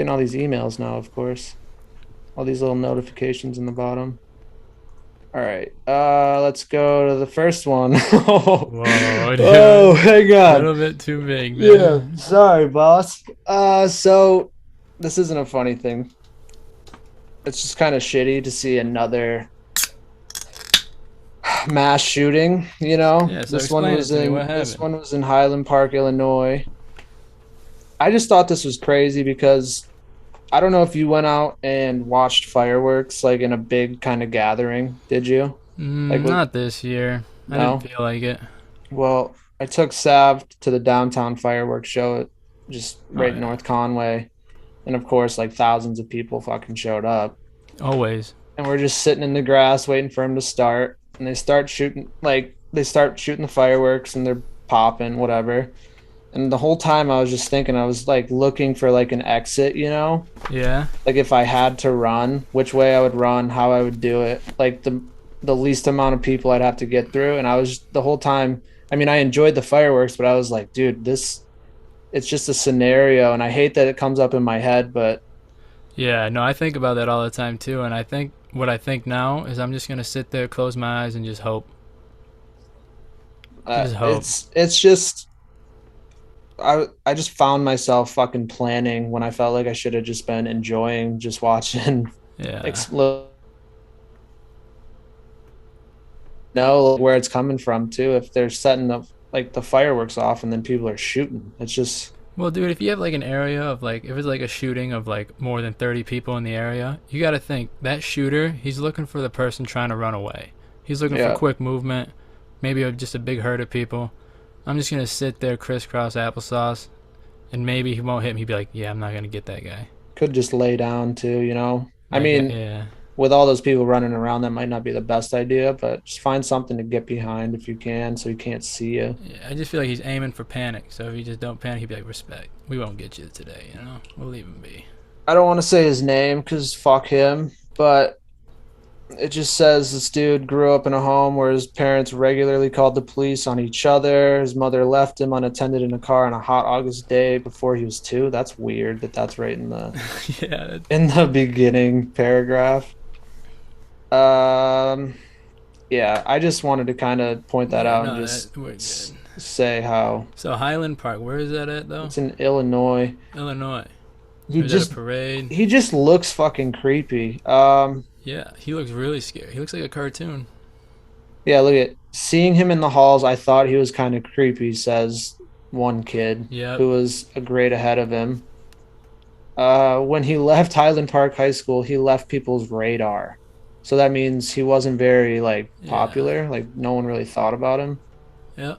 all these emails now, of course. All these little notifications in the bottom. All right. Let's go to the first one. Whoa, Oh, dude. hang A on. little bit too big, Yeah, man. sorry, boss. So this isn't a funny thing. It's just kind of shitty to see another mass shooting, you know. Yeah, so explain it to me. What This happened? one was in Highland Park, Illinois. I just thought this was crazy because I don't know if you went out and watched fireworks like in a big kind of gathering, did you? Like what? Not this year. I didn't No. feel like it. Well, I took Sav to the downtown fireworks show just Oh right in yeah, North Conway. And of course, like thousands of people fucking showed up. always. And we're just sitting in the grass waiting for him to start. And they start shooting the fireworks and they're popping, whatever. And the whole time I was just thinking, I was like looking for like an exit, you know? Yeah. Like if I had to run, which way I would run, how I would do it, like the least amount of people I'd have to get through. And I was the whole time, I mean, I enjoyed the fireworks, but I was like, dude, this it's just a scenario and I hate that it comes up in my head, but Yeah. No, I think about that all the time too, and I think what I think now is I'm just gonna sit there, close my eyes, and just hope. Just hope. it's just I just found myself fucking planning when I felt like I should have just been enjoying just watching Yeah. explode know where it's coming from too. If they're setting the fireworks off and then people are shooting, it's just Well, dude, if you have like an area of like, if it's like a shooting of like more than 30 people in the area, you got to think that shooter, he's looking for the person trying to run away. He's looking for yeah. quick movement, maybe just a big herd of people. I'm just going to sit there, crisscross applesauce, and maybe he won't hit me. He'd be like, yeah, I'm not going to get that guy. Could just lay down too, you know. I That guy, mean, yeah. with all those people running around, that might not be the best idea, but just find something to get behind if you can, so he can't see you. Yeah, I just feel like he's aiming for panic. So if you just don't panic, he'd be like, respect. We won't get you today, you know? We'll leave him be. I don't want to say his name because fuck him, but It just says this dude grew up in a home where his parents regularly called the police on each other. His mother left him unattended in a car on a hot August day before he was 2. That's weird that that's right Yeah. in the beginning paragraph. Um, yeah, I just wanted to kind of point that out and No, just we're good. say how So Highland Park, where is that at though? it's in Illinois. Illinois. He Or is that just a parade? he just looks fucking creepy. Yeah, he looks really scary. He looks like a cartoon. Yeah, look at seeing him in the halls. I thought he was kind of creepy, says one kid Yep. who was a grade ahead of him. When he left Highland Park High School, he left people's radar. So that means he wasn't very like Yeah. popular. Like no one really thought about him. Yep.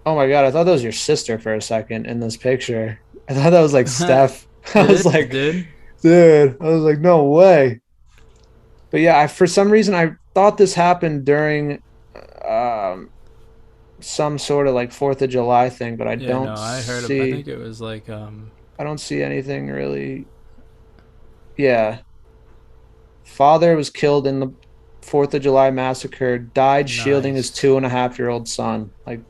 Oh my God, I thought that was your sister for a second in this picture. I thought that was like Steph. I was like, dude. dude, I was like, no way. But yeah, for some reason I thought this happened during um, some sort of like 4th of July thing, but I Yeah, don't no, I heard. I see. think it was like I don't see anything really. Yeah, father was killed in the 4th of July massacre. Died shielding his Nice. 2.5-year-old son. Like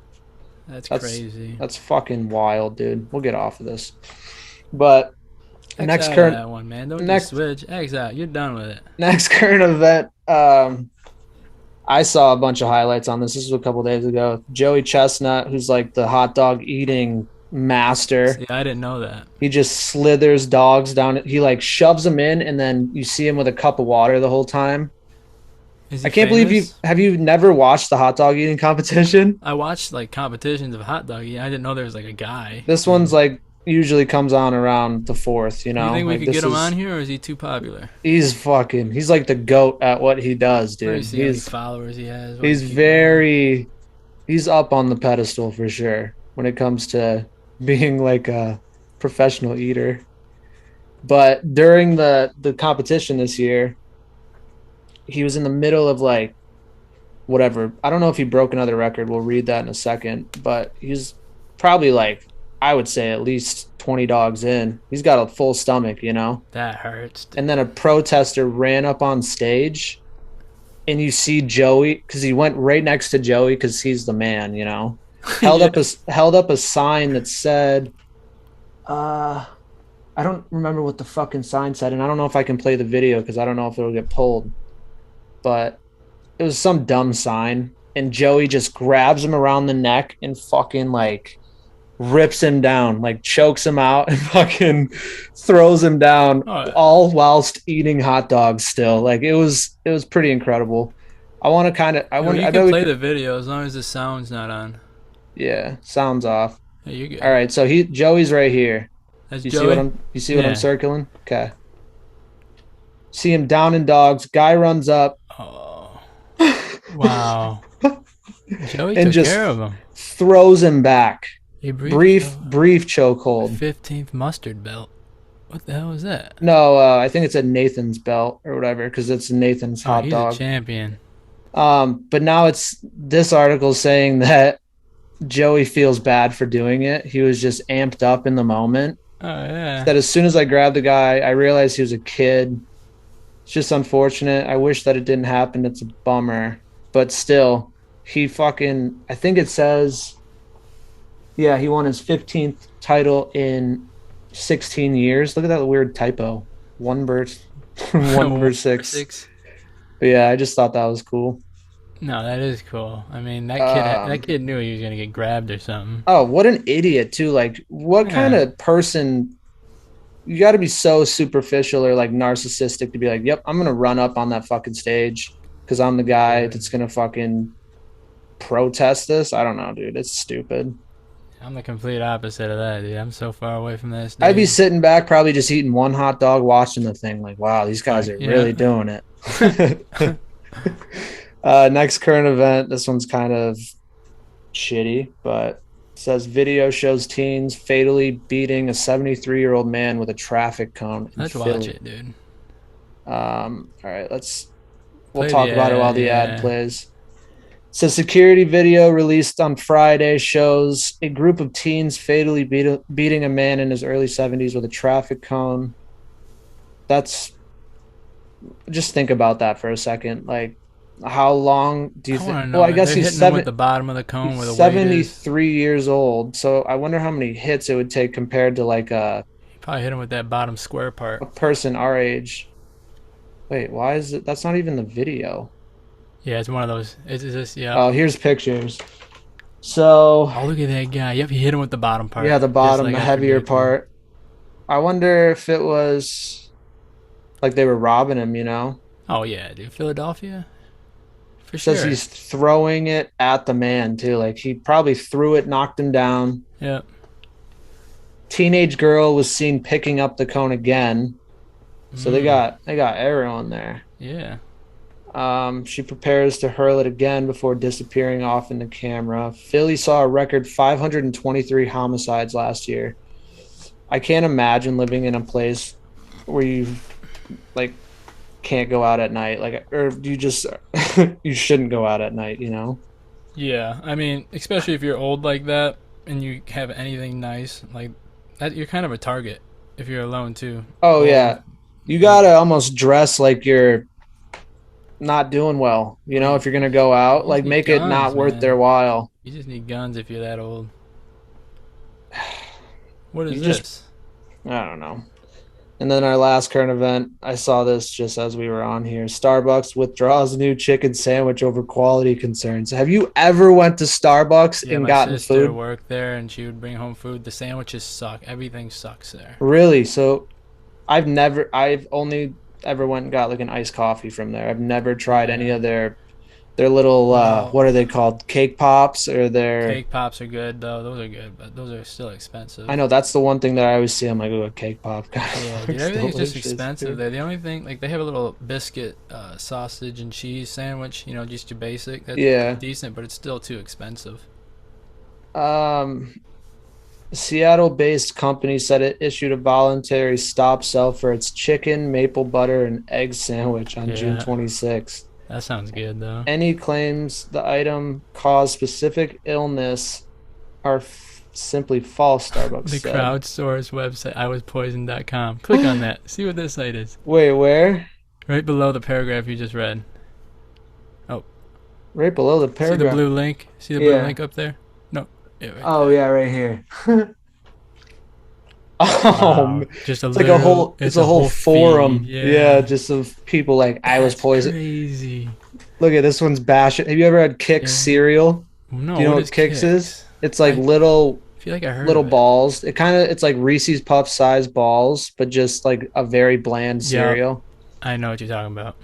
That's that's crazy. that's fucking wild, dude. We'll get off of this. But X next out of current that one, man. Don't next just switch. X out. You're done with it. next current event. I saw a bunch of highlights on this. This was a couple days ago. Joey Chestnut, who's like the hot dog eating master. See, I didn't know that. He just slithers dogs down. He like shoves them in, and then you see him with a cup of water the whole time. Is he I can't believe famous? you never watched the hot dog eating competition. I watched like competitions of hot dog eating. I didn't know there was like a guy. This one's like usually comes on around the 4th. You Do you know, think we like could this get him is on here, or is he too popular? he's like the goat at what he does, Let me dude. see how many followers he has. while He's you keep very he's up on the pedestal for sure when it comes to being like a professional eater. But during the competition this year, he was in the middle of like whatever. I don't know if he broke another record. We'll read that in a second. But he's probably like I would say at least 20 dogs in. He's got a full stomach, you know. That hurts. And then a protester ran up on stage, and you see Joey because he went right next to Joey because he's the man, you know. Held up a sign that said, I don't remember what the fucking sign said, and I don't know if I can play the video because I don't know if it'll get pulled. But it was some dumb sign, and Joey just grabs him around the neck and fucking like rips him down, like chokes him out and fucking throws him down, Oh. all whilst eating hot dogs still. Like it was pretty incredible. I want to kind of I Yo, want you I can know play the video as long as the sound's not on. yeah, sounds off. Hey, you're good. All right, so Joey's right here. That's You Joey. see what I'm Yeah. circling? Okay. See him down in dogs. Guy runs up Oh, wow. Joey and took just care of him. throws him back. He Brief chokehold. 15th mustard belt. What the hell is that? No, I think it's a Nathan's belt or whatever because it's Nathan's Oh, hot he's dog. a champion. But now it's this article saying that Joey feels bad for doing it. He was just amped up in the moment. Oh yeah. That as soon as I grabbed the guy, I realized he was a kid. It's just unfortunate. I wish that it didn't happen. It's a bummer. But still, he fucking, I think it says, yeah, he won his 15th title in 16 years. Look at that weird typo. One verse, one verse six. But yeah, I just thought that was cool. No, that is cool. I mean, Um, that kid knew he was gonna get grabbed or something. Oh, what an idiot too. Like what kind Yeah. of person you got to be so superficial or like narcissistic to be like, "Yep, I'm going to run up on that fucking stage cuz I'm the guy that's going to fucking protest this." I don't know, dude. It's stupid. I'm the complete opposite of that, dude. I'm so far away from this. I'd be dude. sitting back probably just eating one hot dog watching the thing like, "Wow, these guys are Yeah. really doing it." Next current event, this one's kind of shitty, but it says video shows teens fatally beating a 73-year-old man with a traffic cone in Let's Philly. watch it, dude. All right, we'll Play talk the about it while the ad, ad yeah. plays. So security video released on Friday shows a group of teens fatally beating a man in his early 70s with a traffic cone. That's just think about that for a second. Like, how long do you I want think? to Well, know, I man. guess They're hitting them with the bottom of the cone he's where the weight is. 73 years old. So I wonder how many hits it would take compared to like You probably hit them with that bottom square part. a person our age. Wait, why is it? That's not even the video. Yeah, it's one of those. It's just, yeah. Oh, here's pictures. So Oh, look at that guy. Yep, he hit him with the bottom part. yeah, the Just bottom, like the I heavier predicted. part. I wonder if it was like they were robbing him, you know? Oh, yeah, dude. Philadelphia? For Says sure. he's throwing it at the man too. Like he probably threw it, knocked him down. Yep. Teenage girl was seen picking up the cone again. So Mm, they got everyone there. yeah. She prepares to hurl it again before disappearing off in the camera. Philly saw a record 523 homicides last year. I can't imagine living in a place where you like can't go out at night, like, or you just you shouldn't go out at night, you know? Yeah, I mean, especially if you're old like that and you have anything nice, like that, you're kind of a target if you're alone too. Oh Old, yeah, you gotta almost dress like you're not doing well, you know, like if you're gonna go you out, just like need make it guns, not worth their man. while. You just need guns if you're that old. What is You just, this? I don't know. And then our last current event, I saw this just as we were on here. Starbucks withdraws new chicken sandwich over quality concerns. Have you ever went to Starbucks Yeah, and my gotten sister food? worked there and she would bring home food. The sandwiches suck. Everything sucks there. Really? So I've only ever went and got like an iced coffee from there. I've never tried any Yeah. of their little No. what are they called? Cake pops or their Cake pops are good though. Those are good, but those are still I expensive. know that's the one thing that I always see. I'm like, oh, a cake pop kind Yeah, of dude, looks everything's just delicious, expensive dude. there. The only thing, like, they have a little biscuit, sausage and cheese sandwich. You know, just your basic. That's Yeah. decent, but it's still too expensive. Um, Seattle-based company said it issued a voluntary stop sell for its chicken, maple butter, and egg sandwich on June Yeah, 26th. that sounds good though. Any claims the item caused specific illness are simply false, Starbucks The said. crowdsource website, iwaspoisoned.com. Click on that. See what this site is. Wait, where? Right below the paragraph you just read. Oh, Right below the see the paragraph. blue link? See the blue Yeah. link up there? No. Yeah, right Oh there. yeah, right here. Wow. Just a It's like a literal, whole it's it's a a whole whole feed. forum. Yeah, Yeah. just of people like I was That's poisoned. crazy. Look at this one's bashing. Have you ever had Kix Yeah. cereal? Do No, you know what what is Kix is? kicks? It's like I little feel like I heard little of it. balls. It's like Reese's Puff size balls, but just like a very bland Yup, cereal. I know what you're talking about.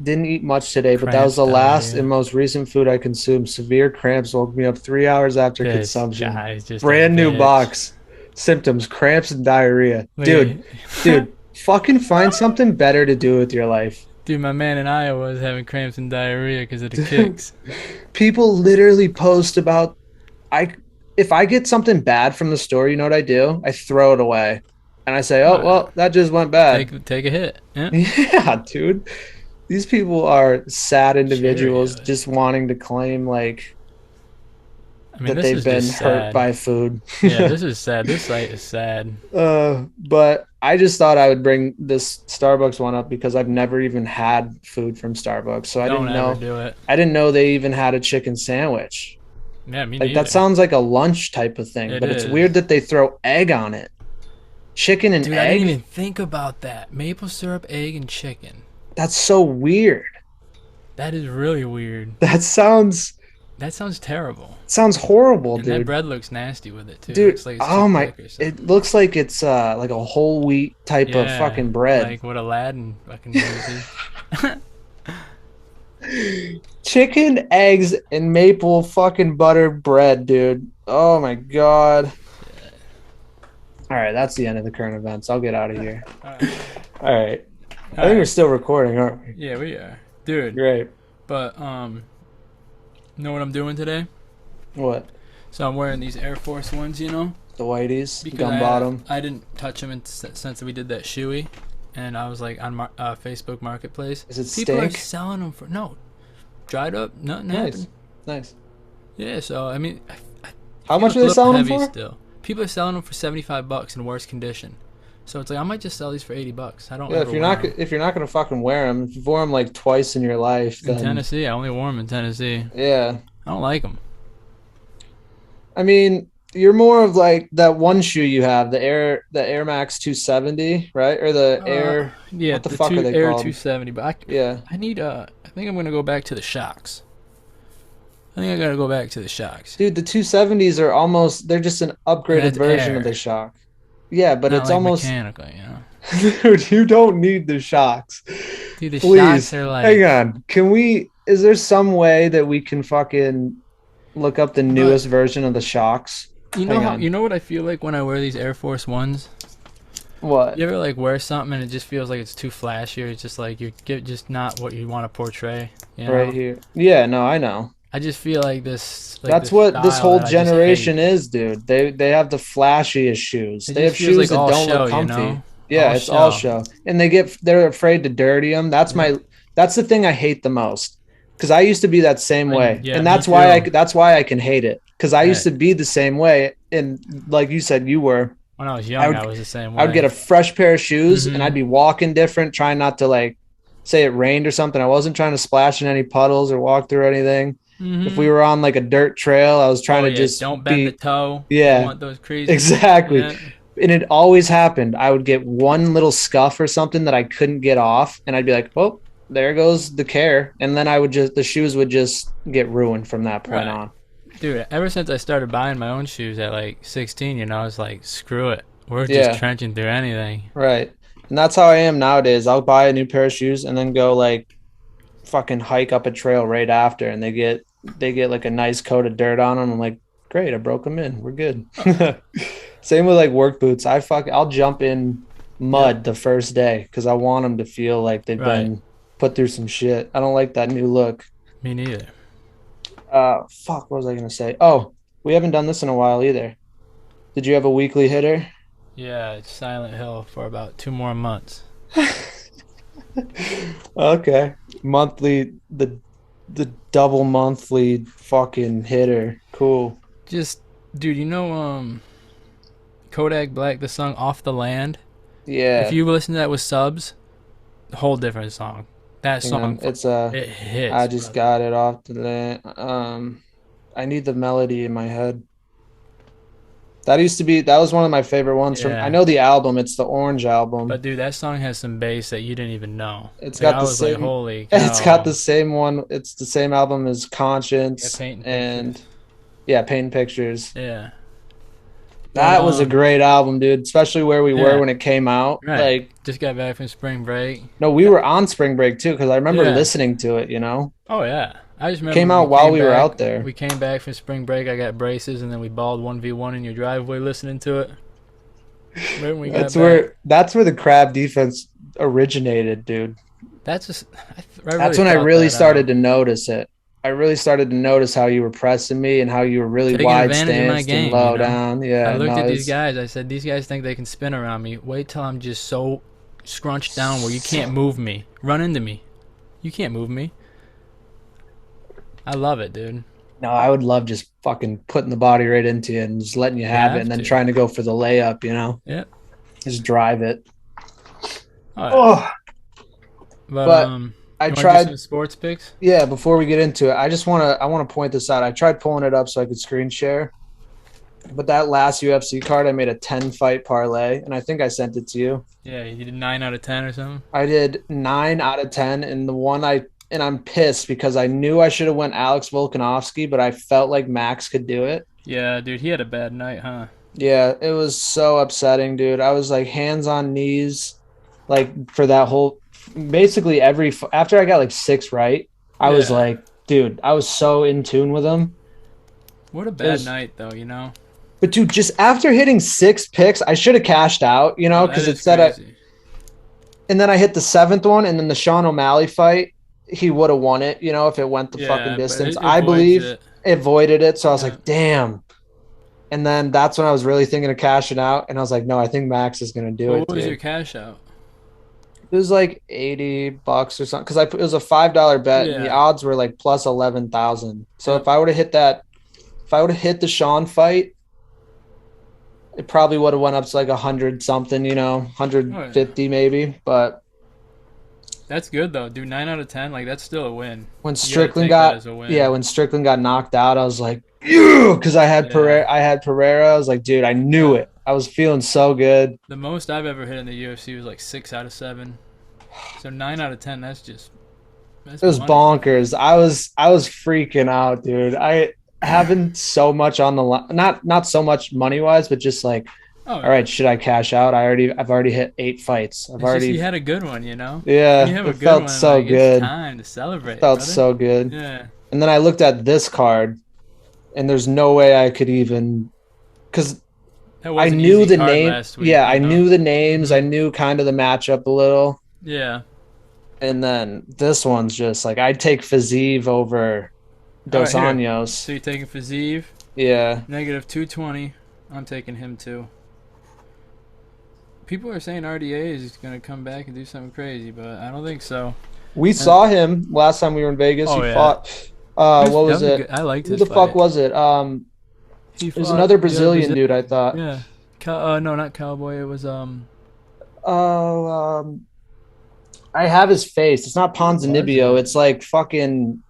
Didn't eat much today, but that was Cramps, the last and diarrhea. most recent food I consumed. Severe cramps woke me up 3 hours after This consumption. guy's just a Brand new bitch. box. Symptoms, cramps and diarrhea. Dude, Wait. dude, fucking find something better to do with your life. Dude, my man in Iowa is having cramps and diarrhea because of the kicks. People literally post about I if I get something bad from the store, you know what I do? I throw it away. And I say, "Oh, Wow. well, that just went bad." Take a hit. Yeah. Yeah, dude. These people are sad individuals Cheerios. just wanting to claim like I mean, that this they've is been just hurt sad. by food. Yeah, this is sad. This site is sad. But I just thought I would bring this Starbucks one up because I've never even had food from Starbucks. So Don't ever do it. I didn't know they even had a chicken sandwich. Yeah, me Like that neither. sounds like a lunch type of thing, It but it's is. weird that they throw egg on it. Chicken and Dude, I didn't egg? even think about that. Maple syrup, egg, and chicken. That's so weird. That is really weird. That That sounds terrible. sounds horrible, And that dude. bread looks nasty with it too. It Dude, looks like it's too oh my, thick or it something. looks like it's like a whole wheat type of Yeah, fucking bread. like what Aladdin fucking uses. Chicken, eggs, and maple fucking butter bread, dude. Oh my god. All right, that's the end of the current events. I'll get out of here. Alright. All right. I think we're Alright. still recording, aren't we? Yeah, we are. Dude, Great. but know what I'm doing today? What? So I'm wearing these Air Force Ones, you know? The whiteys, Because gum bottom. I didn't touch them since we did that shoey. And I was like on Facebook Marketplace. Is it People are stink? selling them for, no, dried up, nothing Nice. happened. Nice. Yeah, so I mean, How much look are they a little selling them heavy for? still. People are selling them for $75 in worse condition. So it's like I might just sell these for $80. I don't Yeah, ever wear 'em. if you're not gonna fucking wear them, if you've worn them like twice in your life, In then Tennessee. I only wore them in Tennessee. yeah. I don't like them. I mean, you're more of like that one shoe you have, the Air Max 270, right? Or the Air, Yeah, what the the fuck are they Air called? 270. But Yeah. I need. I think I'm gonna go back to the shocks. I think I gotta go back to the shocks. Dude, the 270s are almost, they're just an And upgraded that's version of air, the shock. Yeah, but not it's like almost, mechanical, you know. dude, you don't need the shocks. Dude, the Please, shocks are hang like. on. Is there some way that we can fucking look up the But newest version of the shocks? Hang you on. know what I feel like when I wear these Air Force Ones? What? You ever like wear something and it just feels like it's too flashy, or it's just like you get just not what you want to portray, you know? Right here. Yeah, no, I know. I just feel like this That's this what this style whole that I just generation hate. is, dude. They have the flashiest shoes. It They have just feels shoes like that all don't look show, you comfy. know? Yeah, All it's all show. show. And they're afraid to dirty them. Yep. That's the thing I hate the most. Cuz I used to be that same way. Yeah, And me too. that's why I can hate it. Cuz I used Right. to be the same way, and like you said you were. When I was I young, I would was the same I would get way. a fresh pair of shoes and I'd Mhm. be walking different, trying not to like say it rained or something. I wasn't trying to splash in any puddles or walk through anything. If we Mhm. were on like a dirt trail, I was trying Oh to yeah, just don't bend the be, toe. You don't yeah, want those crazy. exactly. Yeah. And it always happened. I would get one little scuff or something that I couldn't get off, and I'd be like, "Oh, there goes the care." And then the shoes would just get ruined from that point Right. on. Dude, ever since I started buying my own shoes at like 16, you know, I was like, screw it. We're just Yeah, trenching through anything. right. And that's how I am nowadays. I'll buy a new pair of shoes and then go like fucking hike up a trail right after, and they get like a nice coat of dirt on them. I'm like, great, I broke them in. We're good. Same with like work boots. I'll jump in Yep. mud the first day because I want them to feel like they've Right. been put through some shit. I don't like that new look. Me neither. Fuck, what was I gonna say? Oh, we haven't done this in a while either. Did you have a weekly hitter? Yeah, it's Silent Hill for about 2 more months. Okay, monthly the double monthly fucking hitter. Cool. Just, dude, you know, Kodak Black, the song "Off the Land." If Yeah. you listen to that with subs, a whole different song. That Hang on. song, It's it I hits, just brother. got it off the I need the melody in my head. That was one of my favorite ones from, I Yeah, know the album, it's the Orange but album. dude, that song has some bass that you didn't even know. It's Like got I the was like, same holy it's got the cow! same one. It's the same album as Yeah, Conscience painting and pictures. yeah, Paint Pictures. Yeah, but That was a great album, dude, especially where we were yeah, when it came out. right. Like, Just got back from spring break. no, we were on spring break too because I remember Yeah. listening to it, Oh yeah. I just remember Came when we out while came we were back. out there. We came back from spring break. I got braces, and then we balled 1v1 in your driveway listening to it. Right when we got back. That's where the crab defense originated, dude. That's just. I That's really when I thought really that started out. to notice it. I really started to notice how you were pressing me and how you were really Taking wide advantage of my stanced and game, you low know. down. I Yeah, looked no, at these it's guys. I said, these guys think they can spin around me. Wait till I'm just so scrunched down where you can't move me. Run into me. You can't move me. I love it, dude. no, I would love just fucking putting the body right into you and just letting you You have it have and then to. trying to go for the layup, you know? Yep. Just drive it. All right. Oh, But but I you want to do some tried, sports picks? yeah, before we get into it, I want to point this out. I tried pulling it up so I could screen share, but that last UFC card, I made a 10 fight parlay and I think I sent it to you. Yeah, you did 9 out of 10 or something. I did 9 out of 10, and I'm pissed because I knew I should have went Alex Volkanovski, but I felt like Max could do it. Yeah, dude, he had a bad night, huh? Yeah, it was so upsetting, dude. I was like hands on knees, like for that whole, basically after I got like six right, I was Yeah. like, dude, I was so in tune with him. What a It bad was, night, though, you know? but dude, just after hitting six picks, I should have cashed out, you know, Oh, that because it is said crazy. and then I hit the seventh one, and then the Sean O'Malley fight, he would have won it, you know, if it went the fucking Yeah, but distance. it I avoids believe it. it voided it, so I was Yeah. like, damn. And then that's when I was really thinking of cashing out, and I was like, no, I think Max is gonna do Well, it, what was your dude. cash out? It was like $80 or something because it was a $5 bet, and the Yeah. odds were like plus 11,000. So Yep. if I would have hit the Sean fight, it probably would have went up to like 100 something, 150 maybe. But That's good though, dude. 9 out of 10, like that's still a win. when You gotta Strickland take that got as a yeah, win. when Strickland got knocked out, I was like, you, because Yeah. I had Pereira. I was like, dude, I knew Yeah. it. I was feeling so good. The most I've ever hit in the UFC was like 6 out of 7. So 9 out of 10, that's It was money, my bonkers. friend. I was freaking out, dude. I having so much on the line, not so much money wise, but just like, Oh all yeah. right, should I cash out? I've already hit 8 fights. It's just you had a good one, you know? When you Yeah, have a it good felt one, so like it's good. time to celebrate, Felt brother. so good. Yeah. And then I looked at this card, and there's no way I could even, because That I was an knew easy the card name. last week, Yeah, you I know? knew the names. I Hmm. knew kind of the matchup a little. Yeah. And then this one's just like I'd take Fazeev over All Dos right, here. Anjos. So you're taking Fazeev, Yeah. negative 220. I'm taking him too. People are saying RDA is going to come back and do something crazy, but I don't think so. We And, saw him last time we were in Vegas. He oh, yeah. fought That what was was a it? good, I liked Who his the fuck fight. was it? He It was fought another the other Brazilian dude, I thought. Yeah. No, not Cowboy. It was Oh, I have his face. It's not who was Ponzinibbio. it? It's like fucking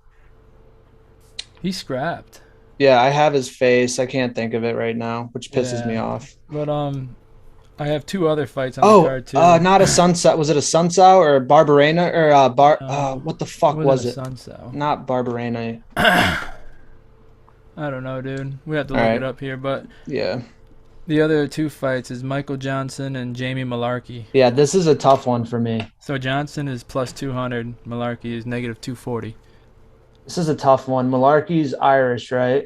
He scrapped. yeah, I have his face. I can't think of it right now, which pisses me Yeah. off. But I have two other fights on the Oh, card too. not a sunset. Was it a Sunsao or a Barbarena or No, what the it fuck wasn't a was it? Sunso. Not Barbarena. I don't know, dude. We have to All look it right. up here. But Yeah. the other two fights is Michael Johnson and Jamie Malarkey. Yeah, this is a tough one for me. So Johnson is plus 200. Malarkey is negative 240. This is a tough one. Malarkey's Irish, right?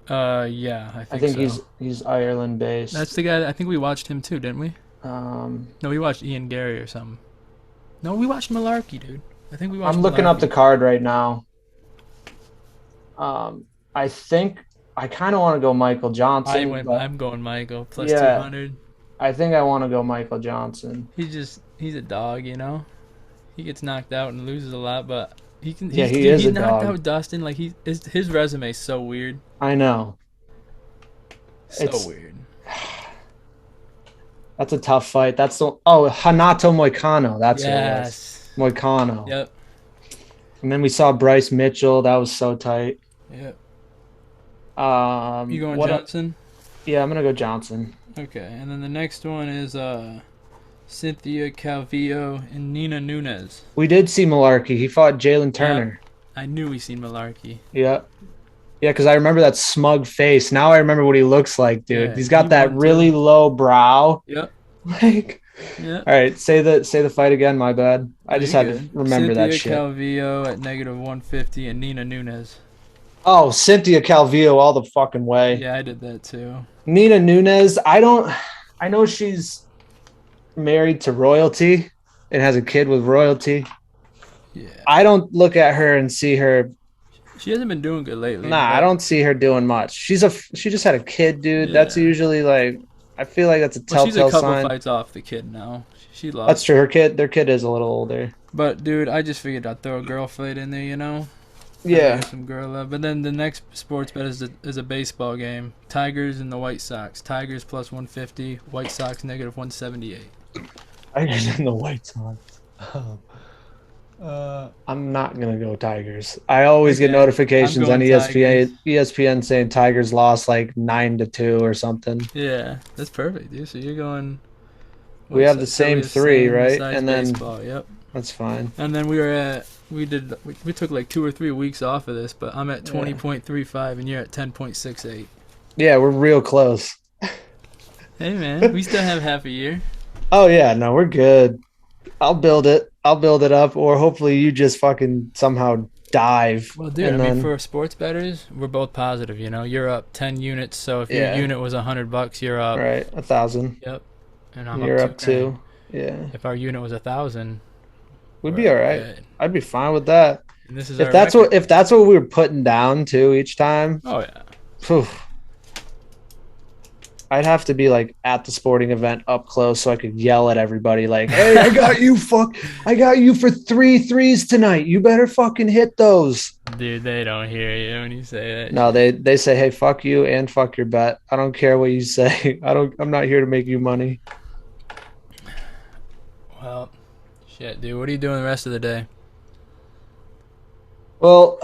Yeah, I I think think so. he's Ireland That's based. the guy. I think we watched him too, didn't we? Um, No, we watched Ian Gary or something. No, we watched Malarkey, dude. I think we watched I'm looking up the Malarkey. card right now. I think I kind of want to go Michael Johnson, but I'm going Michael plus yeah, 200. I think I want to go Michael Johnson. He's a dog, you know. He gets knocked out and loses a lot, but Yeah, he dude, is he a knocked dog. out Dustin. Like his resume is so weird, I know. so It's weird. that's a tough fight. That's the Hanato Moicano. That's who it was. Yes. Moicano. Yep. And then we saw Bryce Mitchell. That was so tight. Yep. You going What? Johnson? Yeah, I'm gonna go Johnson. Okay, and then the next one is Cynthia Calvillo and Nina Nunez. We did see Malarkey. He fought Jalen Yeah, Turner. I knew we seen Malarkey. Yeah. Yeah, because I remember that smug face. Now I remember what he looks like, dude. Yeah, He's he got that won really too. low brow. Yep. Like, Yep. all right, say the fight again. My bad. I No, just you're had to good. remember Cynthia that shit. Calvillo at negative 150 and Nina Nunez. Oh, Cynthia Calvillo all the fucking way. Yeah, I did that too. Nina Nunez. I know she's married to royalty and has a kid with royalty. Yeah. I don't look at her and see her. She hasn't been doing good lately. Nah, I but don't see her doing much. She just had a kid, dude. That's Yeah. usually like I feel like that's a Well, she's a telltale couple sign. fights off the kid now. She lost. That's true. Their kid is a little older. But dude, I just figured I'd throw a girl fight in there, you know. Yeah. Get some girl love. But then the next sports bet is a baseball game. Tigers and the White Sox. Tigers plus 150. White Sox negative 178. Tigers and the White Sox. I'm not gonna go Tigers. I always get Okay, notifications I'm on going ESPN saying Tigers lost like 9-2 or something. Yeah, that's perfect, dude. So you're going. We have the so we same have three, same right? besides And then baseball. Yep. that's fine. And then we took like 2 or 3 weeks off of this, but I'm at 20.35 and you're at 10.68. Yeah, we're real close. Hey man, we still have half a year. Oh yeah, no, we're good. I'll build it. I'll build it up, or hopefully you just fucking somehow dive. Well, dude, and I mean, then, for sports bettors, we're both positive. You know, you're up 10 units, so if Yeah. your unit was $100, you're up. right, 1,000. Yep. And I'm You're up up 2 grand. too. Yeah, If our unit was 1,000, we'd we're be all right. good. I'd be fine with that. And this is If our that's record. if that's what we were putting down too each time, Oh yeah. phew, I'd have to be like at the sporting event up close so I could yell at everybody like, "Hey, I got you for 3 threes tonight. You better fucking hit those." Dude, they don't hear you when you say that. No, they say, "Hey, fuck you and fuck your bet. I don't care what you say. I'm not here to make you money." Well, shit, dude. What are you doing the rest of the day? Well,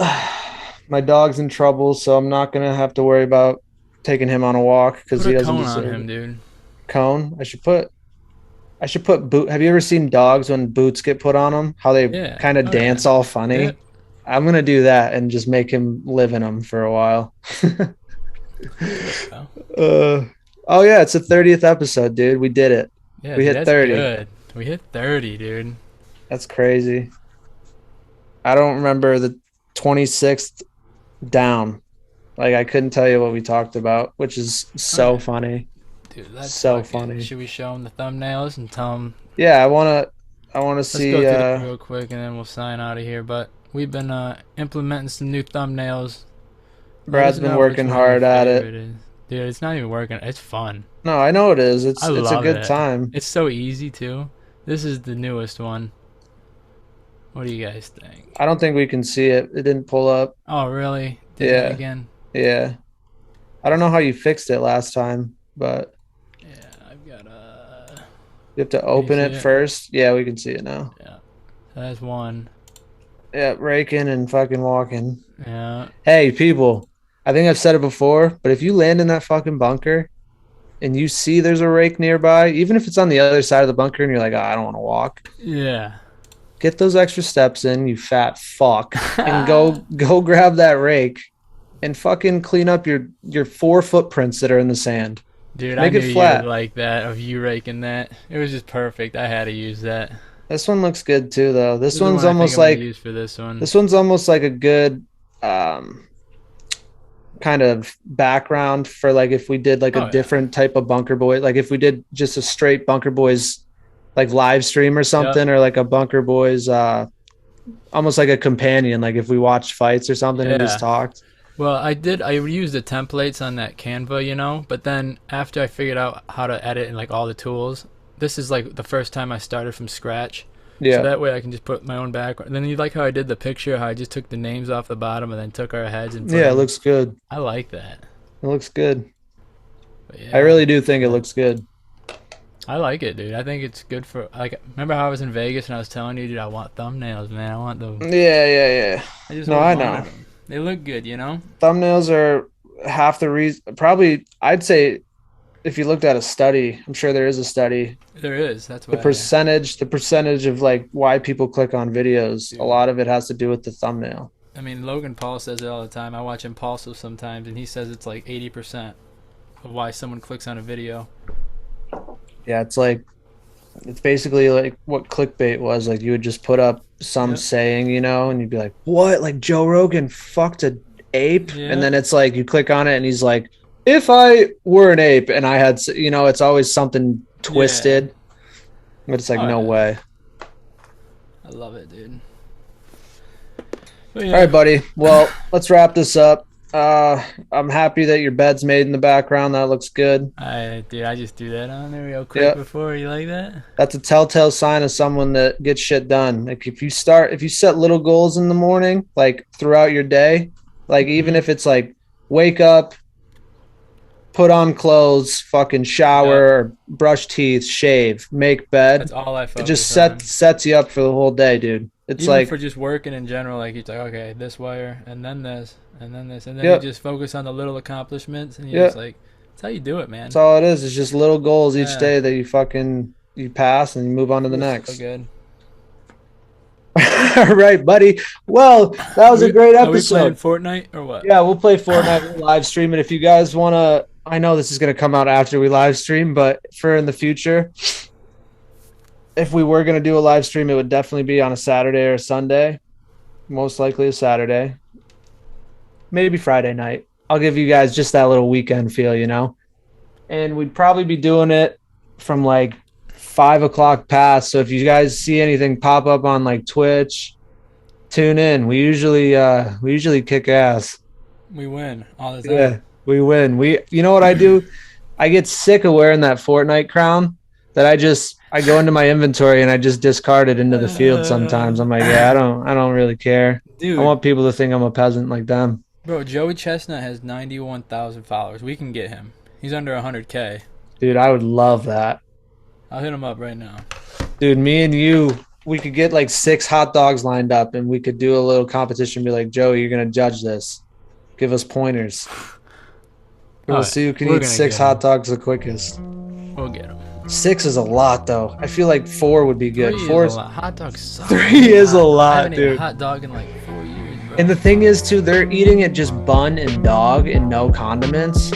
my dog's in trouble, so I'm not gonna have to worry about taking him on a walk because Put he a doesn't cone on deserve him, it. dude. Cone. I should put boot. Have you ever seen dogs when boots get put on them? How they Yeah. kind of Oh, dance yeah. all funny. Yeah. I'm gonna do that and just make him live in them for a while. Well, Oh yeah, it's the 30th episode, dude. We did it. yeah, We dude, hit that's 30. good. We hit 30, dude. That's crazy. I don't remember the 26th down. Like I couldn't tell you what we talked about, which is so Alright. funny. Dude, that's So fucking, funny. should we show them the thumbnails and tell them? Yeah, I wanna Let's see go through this real quick and then we'll sign out of here. But we've been implementing some new thumbnails. Let Brad's us been know which working one your hard at it. favorite is. Dude, it's not even working. It's fun. No, I know it is. It's I a love good it. time. It's so easy too. This is the newest one. What do you guys think? I don't think we can see it. It didn't pull up. Oh, really? Did that Yeah. again? Yeah. I don't know how you fixed it last time, but Yeah, I've got you have to open see it it? first. Yeah, we can see it now. yeah. That's one. Yeah, raking and fucking walking. Yeah. Hey, people, I think I've said it before, but if you land in that fucking bunker and you see there's a rake nearby, even if it's on the other side of the bunker and you're like, oh, I don't want to walk, Yeah. get those extra steps in, you fat fuck, and go grab that rake and fucking clean up your 4 footprints that are in the sand. Dude, Make I it knew you flat. would like that of you raking that. It was just perfect. I had to use that. This one looks good too, though. This This is the one's one I think almost I'm gonna like use for this one. this one's almost like a good kind of background for like if we did like a different type of Bunker Boy, like if we did just a straight Bunker Boys like live stream or something, or like a Bunker Boys almost like a companion, like if we watched fights or something and just talked. Well, I used the templates on that Canva, you know, but then after I figured out how to edit and like all the tools, this is like the first time I started from scratch. Yeah. So that way I can just put my own background. Then you like how I did the picture, how I just took the names off the bottom and then took our heads and Yeah, it looks good. I like that. It looks good. Yeah, I really do think it looks good. I like it, dude. I think it's good for like. Remember how I was in Vegas and I was telling you, dude, I want thumbnails, man. I want them. Yeah. I just No, always I know. wanted them. They look good, you know. Thumbnails are half the reason. Probably, I'd say, if you looked at a study, I'm sure there is a study. There is. That's why. The percentage of like why people click on videos, a lot of it has to do with the thumbnail. I mean, Logan Paul says it all the time. I watch Impulsive sometimes, and he says it's like 80% of why someone clicks on a video. Yeah, it's basically like what clickbait was. Like you would just put up some saying, you know, and you'd be like, what? Like Joe Rogan fucked an ape? Yeah. And then it's like you click on it and he's like, if I were an ape and I had, you know, it's always something twisted. But it's like, no way. I love it, dude. All right, buddy. Well, let's wrap this up. I'm happy that your bed's made in the background. That looks good. I just do that on there real quick before. You like that? That's a telltale sign of someone that gets shit done. Like if you set little goals in the morning, like throughout your day, like even if it's like wake up, put on clothes, fucking shower, brush teeth, shave, make bed. That's all I focus It just on. sets you up for the whole day, dude. It's Even like for just working in general, like it's like, okay, this wire and then this and then this, and then you just focus on the little accomplishments, and you're just like, that's how you do it, man. That's all it is. It's just little goals each day that you pass and you move on to the next. So good. All right, buddy. Well, that was a great episode. Are we playing Fortnite or what? Yeah, we'll play Fortnite. We'll live stream it. If you guys want to, I know this is going to come out after we live stream, but for in the future, if we were going to do a live stream, it would definitely be on a Saturday or a Sunday. Most likely a Saturday. Maybe Friday night. I'll give you guys just that little weekend feel, you know? And we'd probably be doing it from like 5 o'clock past. So if you guys see anything pop up on like Twitch, tune in. We usually kick ass. We win all the time. Yeah, we win. You know what I do? I get sick of wearing that Fortnite crown that I go into my inventory and I just discard it into the field sometimes. I'm like, yeah, I don't really care. Dude, I want people to think I'm a peasant like them. bro, Joey Chestnut has 91,000 followers. We can get him. He's under 100K. Dude, I would love that. I'll hit him up right now. Dude, me and you, we could get like 6 hot dogs lined up and we could do a little competition. Be like, Joey, you're going to judge this. Give us pointers. We'll see who can eat 6 hot dogs the quickest. We'll get him. 6 is a lot, though. I feel like 4 would be good. 4 is a lot. Hot dogs suck. 3 is a I lot, haven't eaten a dude. hot dog in like 4 years, bro. And the thing is, too, they're eating it just bun and dog and no condiments.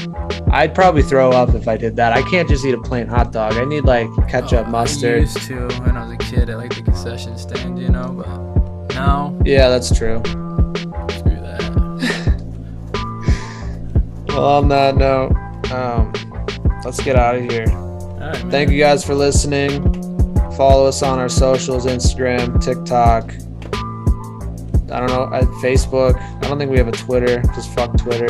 I'd probably throw up if I did that. I can't just eat a plain hot dog. I need like ketchup, I mustard. used to when I was a kid at like the concession stand, you know, but now, Yeah, that's true. screw that. Well, on that note, let's get out of here. All right, man. Thank you guys for listening. Follow us on our socials, Instagram, TikTok. I don't know, Facebook. I don't think we have a Twitter. Just fuck Twitter.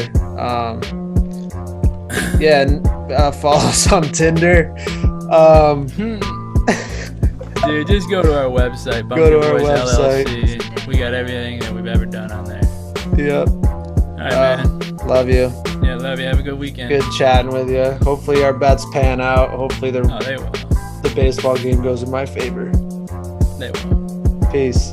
Yeah, and follow us on Tinder. Dude, just go to our website, Go to our Bunkerboys website. LLC. We got everything that we've ever done on there. Yep. All right, man. Love you. Yeah, love you. Have a good weekend. Good chatting with you. Hopefully our bets pan out. Hopefully Oh, they will. the baseball game goes in my favor. They will. Peace.